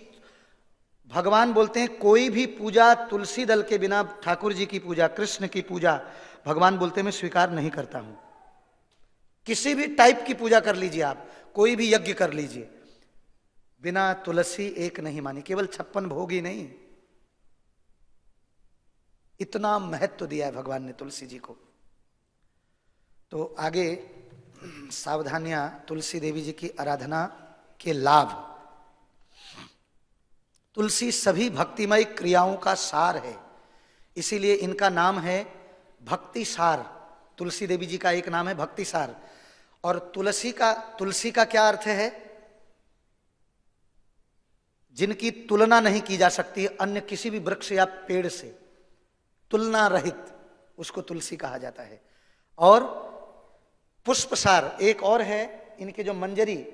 भगवान बोलते हैं, कोई भी पूजा तुलसी दल के बिना, ठाकुर जी की पूजा, कृष्ण की पूजा, भगवान बोलते हैं मैं स्वीकार नहीं करता हूं। किसी भी टाइप की पूजा कर लीजिए आप, कोई भी यज्ञ कर लीजिए, बिना तुलसी एक नहीं मानी। केवल 56 भोग ही नहीं, इतना महत्व दिया है भगवान ने तुलसी जी को। तो आगे सावधानियां तुलसी देवी जी की आराधना के लाभ। तुलसी सभी भक्तिमय क्रियाओं का सार है, इसीलिए इनका नाम है भक्ति सार। तुलसी देवी जी का एक नाम है भक्ति सार। और तुलसी का क्या अर्थ है, जिनकी तुलना नहीं की जा सकती अन्य किसी भी वृक्ष या पेड़ से, तुलना रहित, उसको तुलसी कहा जाता है। और पुष्पसार एक और है, इनके जो मंजरी,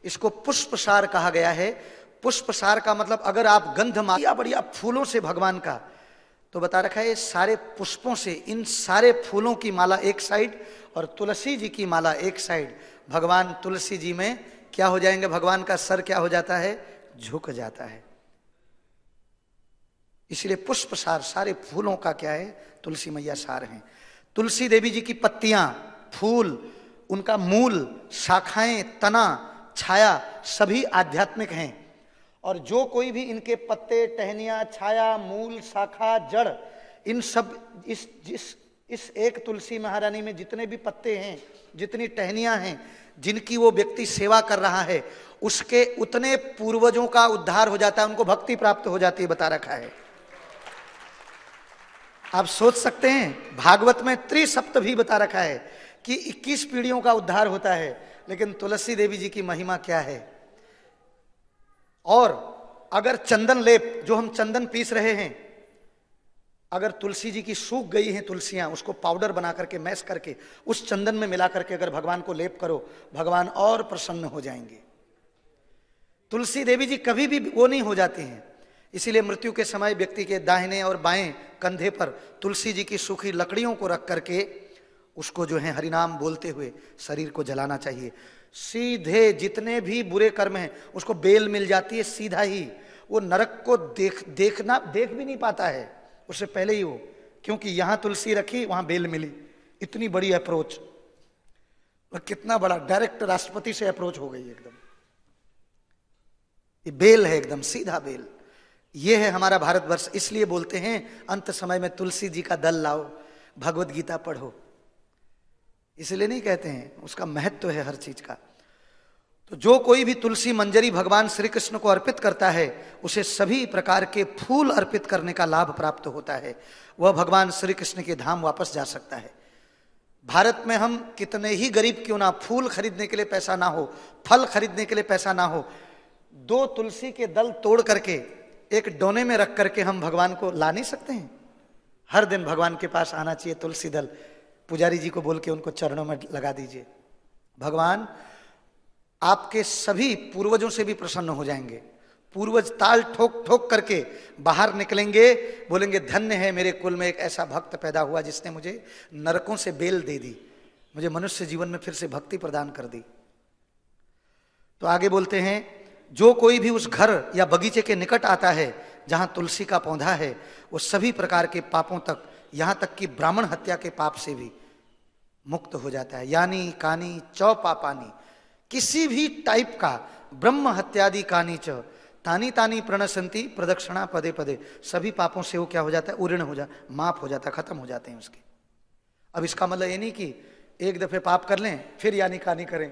इसको पुष्पसार कहा गया है। पुष्पसार का मतलब अगर आप गंध माला बढ़िया फूलों से भगवान का, तो बता रखा है सारे पुष्पों से, इन सारे फूलों की माला एक साइड और तुलसी जी की माला एक साइड, भगवान तुलसी जी में क्या हो जाएंगे, भगवान का सर क्या हो जाता है, झुक जाता है। इसलिए पुष्प सार, सारे फूलों का क्या है, तुलसी मैया सार हैं। तुलसी देवी जी की पत्तियां, फूल, उनका मूल, शाखाएं, तना, छाया सभी आध्यात्मिक हैं। और जो कोई भी इनके पत्ते, टहनियां, छाया, मूल, शाखा, जड़, इन सब इस एक तुलसी महारानी में जितने भी पत्ते हैं, जितनी टहनियां हैं, जिनकी वो व्यक्ति सेवा कर रहा है, उसके उतने पूर्वजों का उद्धार हो जाता है, उनको भक्ति प्राप्त हो जाती है, बता रखा है। आप सोच सकते हैं, भागवत में त्रिसप्त भी बता रखा है कि 21 पीढ़ियों का उद्धार होता है, लेकिन तुलसी देवी जी की महिमा क्या है। और अगर चंदन लेप, जो हम चंदन पीस रहे हैं, अगर तुलसी जी की सूख गई हैं तुलसियां, उसको पाउडर बना करके मैश करके उस चंदन में मिला करके अगर भगवान को लेप करो, भगवान और प्रसन्न हो जाएंगे। तुलसी देवी जी कभी भी वो नहीं हो जाती हैं। इसीलिए मृत्यु के समय व्यक्ति के दाहिने और बाएं कंधे पर तुलसी जी की सूखी लकड़ियों को रख करके उसको जो है हरिनाम बोलते हुए शरीर को जलाना चाहिए। सीधे जितने भी बुरे कर्म हैं उसको बेल मिल जाती है सीधा ही, वो नरक को देख भी नहीं पाता है उससे पहले ही वो, क्योंकि यहां तुलसी रखी वहां बेल मिली। इतनी बड़ी अप्रोच, और कितना बड़ा डायरेक्ट राष्ट्रपति से अप्रोच हो गई एकदम। ये बेल है, एकदम सीधा बेल। ये है हमारा भारतवर्ष। इसलिए बोलते हैं अंत समय में तुलसी जी का दल लाओ, भगवत गीता पढ़ो। इसलिए नहीं कहते हैं, उसका महत्व है हर चीज का। तो जो कोई भी तुलसी मंजरी भगवान श्री कृष्ण को अर्पित करता है उसे सभी प्रकार के फूल अर्पित करने का लाभ प्राप्त होता है। वह भगवान श्री कृष्ण के धाम वापस जा सकता है। भारत में हम कितने ही गरीब क्यों ना, फूल खरीदने के लिए पैसा ना हो, फल खरीदने के लिए पैसा ना हो, 2 तुलसी के दल तोड़ करके एक डोने में रख करके हम भगवान को ला नहीं सकते हैं? हर दिन भगवान के पास आना चाहिए तुलसी दल। पुजारी जी को बोल के उनको चरणों में लगा दीजिए। भगवान आपके सभी पूर्वजों से भी प्रसन्न हो जाएंगे। पूर्वज ताल ठोक ठोक करके बाहर निकलेंगे, बोलेंगे धन्य है मेरे कुल में एक ऐसा भक्त पैदा हुआ जिसने मुझे नरकों से बेल दे दी, मुझे मनुष्य जीवन में फिर से भक्ति प्रदान कर दी। तो आगे बोलते हैं, जो कोई भी उस घर या बगीचे के निकट आता है जहां तुलसी का पौधा है, वो सभी प्रकार के पापों तक, यहां तक कि ब्राह्मण हत्या के पाप से भी मुक्त हो जाता है। यानी कानी चौ पापानी, किसी भी टाइप का ब्रह्म हत्यादि कानी च तानी तानी प्रणशंति प्रदक्षिणा पदे पदे, सभी पापों से वो क्या हो जाता है, उऋण हो जाता, माफ हो जाता, खत्म हो जाते हैं उसके। अब इसका मतलब ये नहीं कि एक दफे पाप कर लें फिर यानी कानी करें,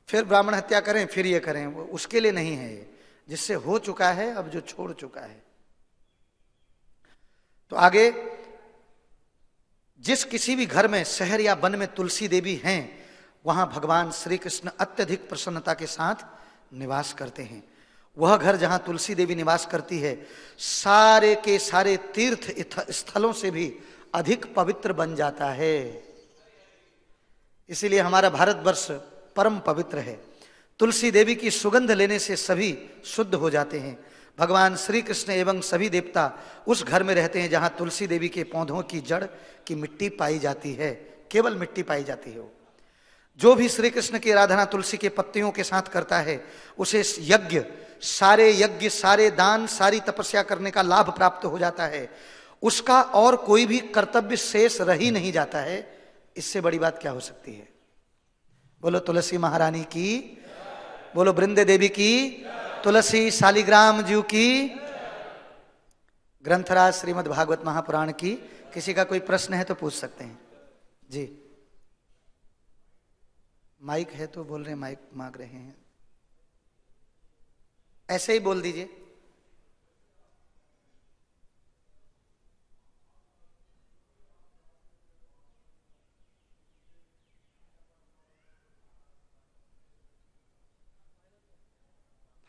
फिर ब्राह्मण हत्या करें, फिर ये करें, वो उसके लिए नहीं है। ये जिससे हो चुका है, अब जो छोड़ चुका है। तो आगे, जिस किसी भी घर में, शहर या वन में तुलसी देवी हैं, वहां भगवान श्री कृष्ण अत्यधिक प्रसन्नता के साथ निवास करते हैं। वह घर जहां तुलसी देवी निवास करती है, सारे के सारे तीर्थ स्थलों से भी अधिक पवित्र बन जाता है। इसीलिए हमारा भारतवर्ष परम पवित्र है। तुलसी देवी की सुगंध लेने से सभी शुद्ध हो जाते हैं। भगवान श्री कृष्ण एवं सभी देवता उस घर में रहते हैं जहां तुलसी देवी के पौधों की जड़ की मिट्टी पाई जाती है, केवल मिट्टी पाई जाती है। जो भी श्री कृष्ण की आराधना तुलसी के पत्तियों के साथ करता है, उसे यज्ञ, सारे दान, सारी तपस्या करने का लाभ प्राप्त हो जाता है। उसका और कोई भी कर्तव्य शेष रह ही नहीं जाता है। इससे बड़ी बात क्या हो सकती है? बोलो तुलसी महारानी की, बोलो वृंदे देवी की, तुलसी शालिग्राम जी की, ग्रंथराज श्रीमद् भागवत महापुराण की। किसी का कोई प्रश्न है तो पूछ सकते हैं जी। माइक है तो बोल रहे हैं, माइक मांग रहे हैं, ऐसे ही बोल दीजिए।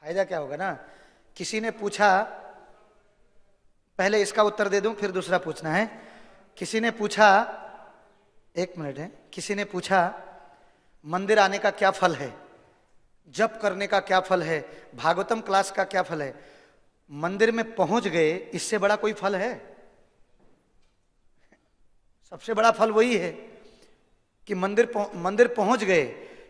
फायदा क्या होगा ना, किसी ने पूछा, पहले इसका उत्तर दे दूं फिर दूसरा पूछना है। किसी ने पूछा, 1 मिनट है, किसी ने पूछा मंदिर आने का क्या फल है, जप करने का क्या फल है, भागवतम क्लास का क्या फल है। मंदिर में पहुंच गए, इससे बड़ा कोई फल है? सबसे बड़ा फल वही है कि मंदिर पहुंच गए।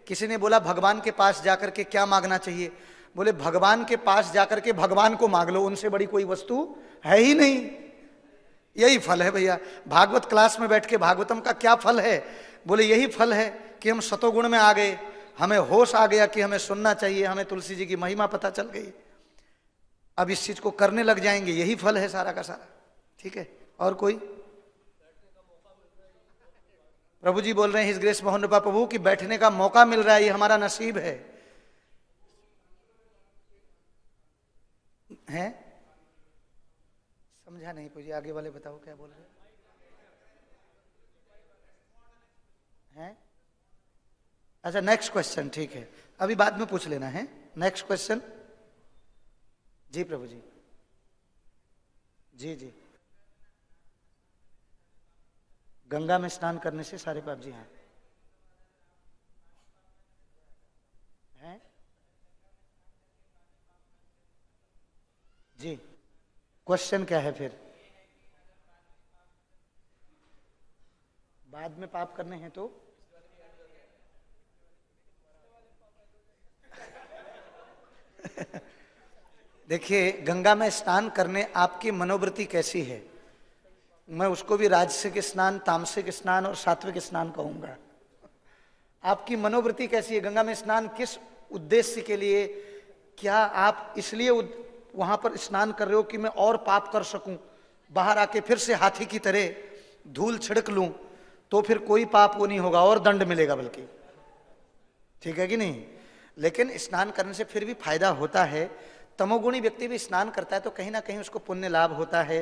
किसी ने बोला भगवान के पास जाकर के क्या मांगना चाहिए, बोले भगवान के पास जाकर के भगवान को मांग लो, उनसे बड़ी कोई वस्तु है ही नहीं। यही फल है भैया। भागवत क्लास में बैठ के भागवतम का क्या फल है, बोले यही फल है कि हम सतोगुण में आ गए, हमें होश आ गया कि हमें सुनना चाहिए, हमें तुलसी जी की महिमा पता चल गई, अब इस चीज को करने लग जाएंगे। यही फल है सारा का सारा। ठीक है, और कोई? प्रभु जी बोल रहे हैं हिज ग्रेस मोहन रूपा प्रभु कि बैठने का मौका मिल रहा है, ये हमारा नसीब है। हैं? समझा नहीं पूजी, आगे वाले बताओ क्या बोल रहे हैं? अच्छा नेक्स्ट क्वेश्चन, ठीक है, अभी बाद में पूछ लेना है। Next question. जी प्रभु जी। जी जी। गंगा में स्नान करने से सारे पाप, जी हाँ। हैं? जी, क्वेश्चन क्या है फिर? बाद में पाप करने हैं तो देखिए, गंगा में स्नान करने आपकी मनोवृत्ति कैसी है, मैं उसको भी राजसिक स्नान, तामसिक स्नान और सात्विक स्नान कहूंगा। आपकी मनोवृत्ति कैसी है? गंगा में स्नान किस उद्देश्य के लिए? क्या आप इसलिए वहां पर स्नान कर रहे हो कि मैं और पाप कर सकूं, बाहर आके फिर से हाथी की तरह धूल छिड़क लूं, तो फिर कोई पाप वो नहीं होगा और दंड मिलेगा बल्कि, ठीक है कि नहीं? लेकिन स्नान करने से फिर भी फायदा होता है। तमोगुणी व्यक्ति भी स्नान करता है तो कहीं ना कहीं उसको पुण्य लाभ होता है,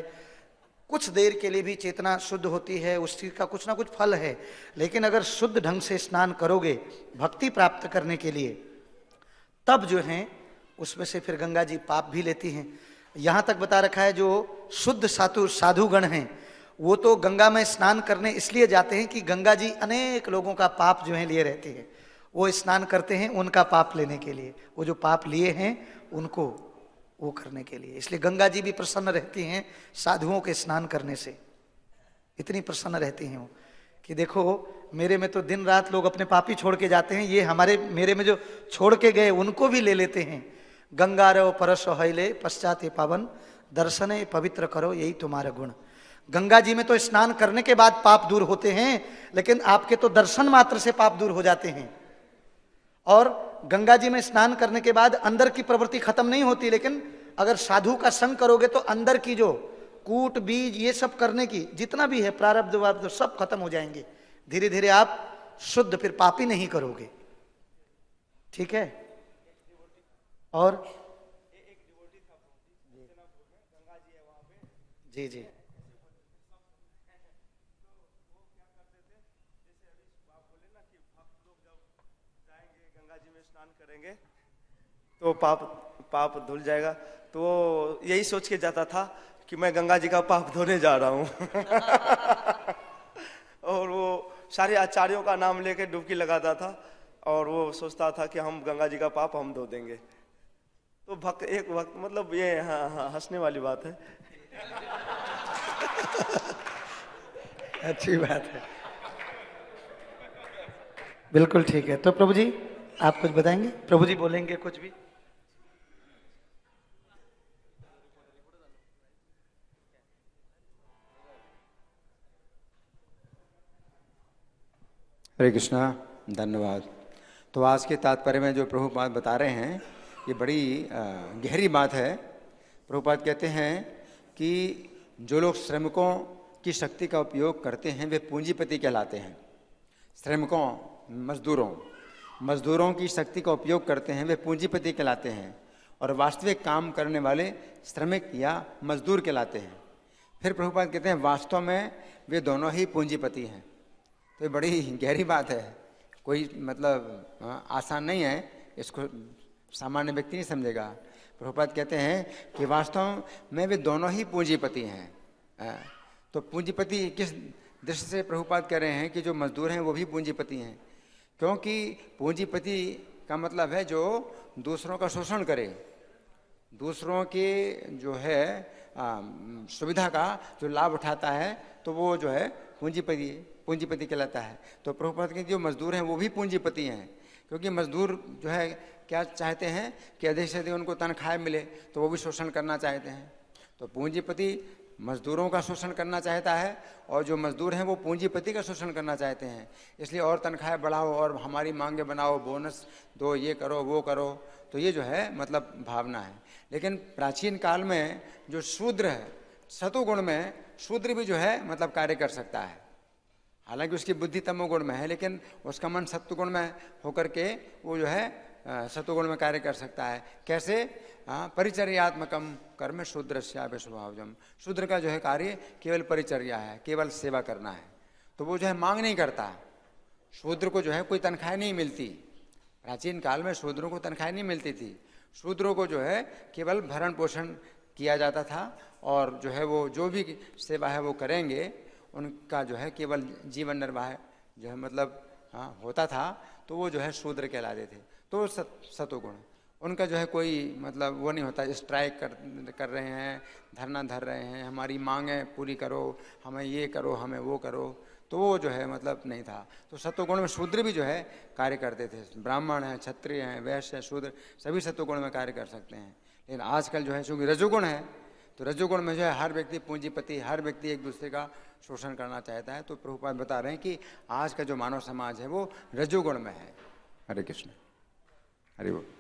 कुछ देर के लिए भी चेतना शुद्ध होती है, उस चीज का कुछ ना कुछ फल है। लेकिन अगर शुद्ध ढंग से स्नान करोगे भक्ति प्राप्त करने के लिए, तब जो है उसमें से फिर गंगा जी पाप भी लेती हैं। यहां तक बता रखा है जो शुद्ध साधुगण हैं वो तो गंगा में स्नान करने इसलिए जाते हैं कि गंगा जी अनेक लोगों का पाप जो है लिए रहती है, वो स्नान करते हैं उनका पाप लेने के लिए, वो जो पाप लिए हैं उनको वो करने के लिए। इसलिए गंगा जी भी प्रसन्न रहती हैं साधुओं के स्नान करने से, इतनी प्रसन्न रहती हैं वो कि देखो मेरे में तो दिन रात लोग अपने पापी छोड़ के जाते हैं, ये मेरे में जो छोड़ के गए उनको भी ले लेते हैं। गंगा रव परसो हईले पश्चात पावन, दर्शने पवित्र करो यही तुम्हारा गुण। गंगा जी में तो स्नान करने के बाद पाप दूर होते हैं, लेकिन आपके तो दर्शन मात्र से पाप दूर हो जाते हैं। और गंगा जी में स्नान करने के बाद अंदर की प्रवृत्ति खत्म नहीं होती, लेकिन अगर साधु का संग करोगे तो अंदर की जो कूट बीज ये सब करने की जितना भी है प्रारब्ध वारब्ध सब खत्म हो जाएंगे। धीरे धीरे आप शुद्ध फिर पापी नहीं करोगे, ठीक है? और जी जी करेंगे तो पाप धुल जाएगा, तो यही सोच के जाता था कि मैं गंगा जी का पाप धोने जा रहा हूँ और वो सारे आचार्यों का नाम लेके डुबकी लगाता था और वो सोचता था कि हम गंगा जी का पाप हम धो देंगे। तो एक वक्त मतलब ये हाँ हंसने वाली बात है अच्छी बात है, बिल्कुल ठीक है। तो प्रभु जी आप कुछ बताएंगे? प्रभु जी बोलेंगे कुछ भी? हरे कृष्णा, धन्यवाद। तो आज के तात्पर्य में जो प्रभुपाद बता रहे हैं ये बड़ी गहरी बात है। प्रभुपाद कहते हैं कि जो लोग श्रमिकों की शक्ति का उपयोग करते हैं वे पूंजीपति कहलाते हैं। श्रमिकों, मजदूरों की शक्ति का उपयोग करते हैं वे पूंजीपति कहलाते हैं, और वास्तविक काम करने वाले श्रमिक या मजदूर कहलाते हैं। फिर प्रभुपाद कहते हैं वास्तव में वे दोनों ही पूंजीपति हैं। तो ये बड़ी गहरी बात है, कोई मतलब आसान नहीं है, इसको सामान्य व्यक्ति नहीं समझेगा। प्रभुपाद कहते हैं कि वास्तव में वे दोनों ही पूंजीपति हैं। तो पूंजीपति किस दृष्टि से प्रभुपाद कह रहे हैं कि जो मजदूर हैं वो भी पूंजीपति हैं, क्योंकि पूंजीपति का मतलब है जो दूसरों का शोषण करे, दूसरों के जो है सुविधा का जो लाभ उठाता है, तो वो जो है पूंजीपति कहलाता है। तो प्रभुपाद के जो मजदूर हैं वो भी पूंजीपति हैं, क्योंकि मजदूर जो है क्या चाहते हैं कि अधिक से अधिक उनको तनख्वाह मिले, तो वो भी शोषण करना चाहते हैं। तो पूंजीपति मजदूरों का शोषण करना चाहता है और जो मजदूर हैं वो पूंजीपति का शोषण करना चाहते हैं। इसलिए और तनख्वाह बढ़ाओ और हमारी मांगे बनाओ, बोनस दो, ये करो वो करो, तो ये जो है मतलब भावना है। लेकिन प्राचीन काल में जो शूद्र है, सतोगुण में शूद्र भी जो है मतलब कार्य कर सकता है। हालांकि उसकी बुद्धि तमोगुण में है, लेकिन उसका मन सत्वगुण में होकर के वो जो है सतोगुण में कार्य कर सकता है। कैसे? परिचर्यात्मकम कर्म शूद्रस्यापि स्वभावजम। शूद्र का जो है कार्य केवल परिचर्या है, केवल सेवा करना है, तो वो जो है मांग नहीं करता। शूद्र को जो है कोई तनख्वाह नहीं मिलती। प्राचीन काल में शूद्रों को तनख्वाह नहीं मिलती थी। शूद्रों को जो है केवल भरण पोषण किया जाता था और जो है वो जो भी सेवा है वो करेंगे, उनका जो है केवल जीवन निर्वाह जो है मतलब होता था, तो वो जो है शूद्र कहलाते थे। तो सतोगुण उनका जो है कोई मतलब वो नहीं होता, स्ट्राइक कर रहे हैं, धरना धर रहे हैं, हमारी मांगें पूरी करो, हमें ये करो, हमें वो करो, तो वो जो है मतलब नहीं था। तो सत्वगुण में शूद्र भी जो है कार्य करते थे, ब्राह्मण हैं, क्षत्रिय हैं, वैश्य हैं, शूद्र सभी सत्वगुण में कार्य कर सकते हैं। लेकिन आजकल जो है चूँकि रजोगुण है, तो रजोगुण में जो है हर व्यक्ति पूंजीपति, हर व्यक्ति एक दूसरे का शोषण करना चाहता है। तो प्रभुपाद बता रहे हैं कि आज का जो मानव समाज है वो रजोगुण में है। हरे कृष्ण, हरि बोल।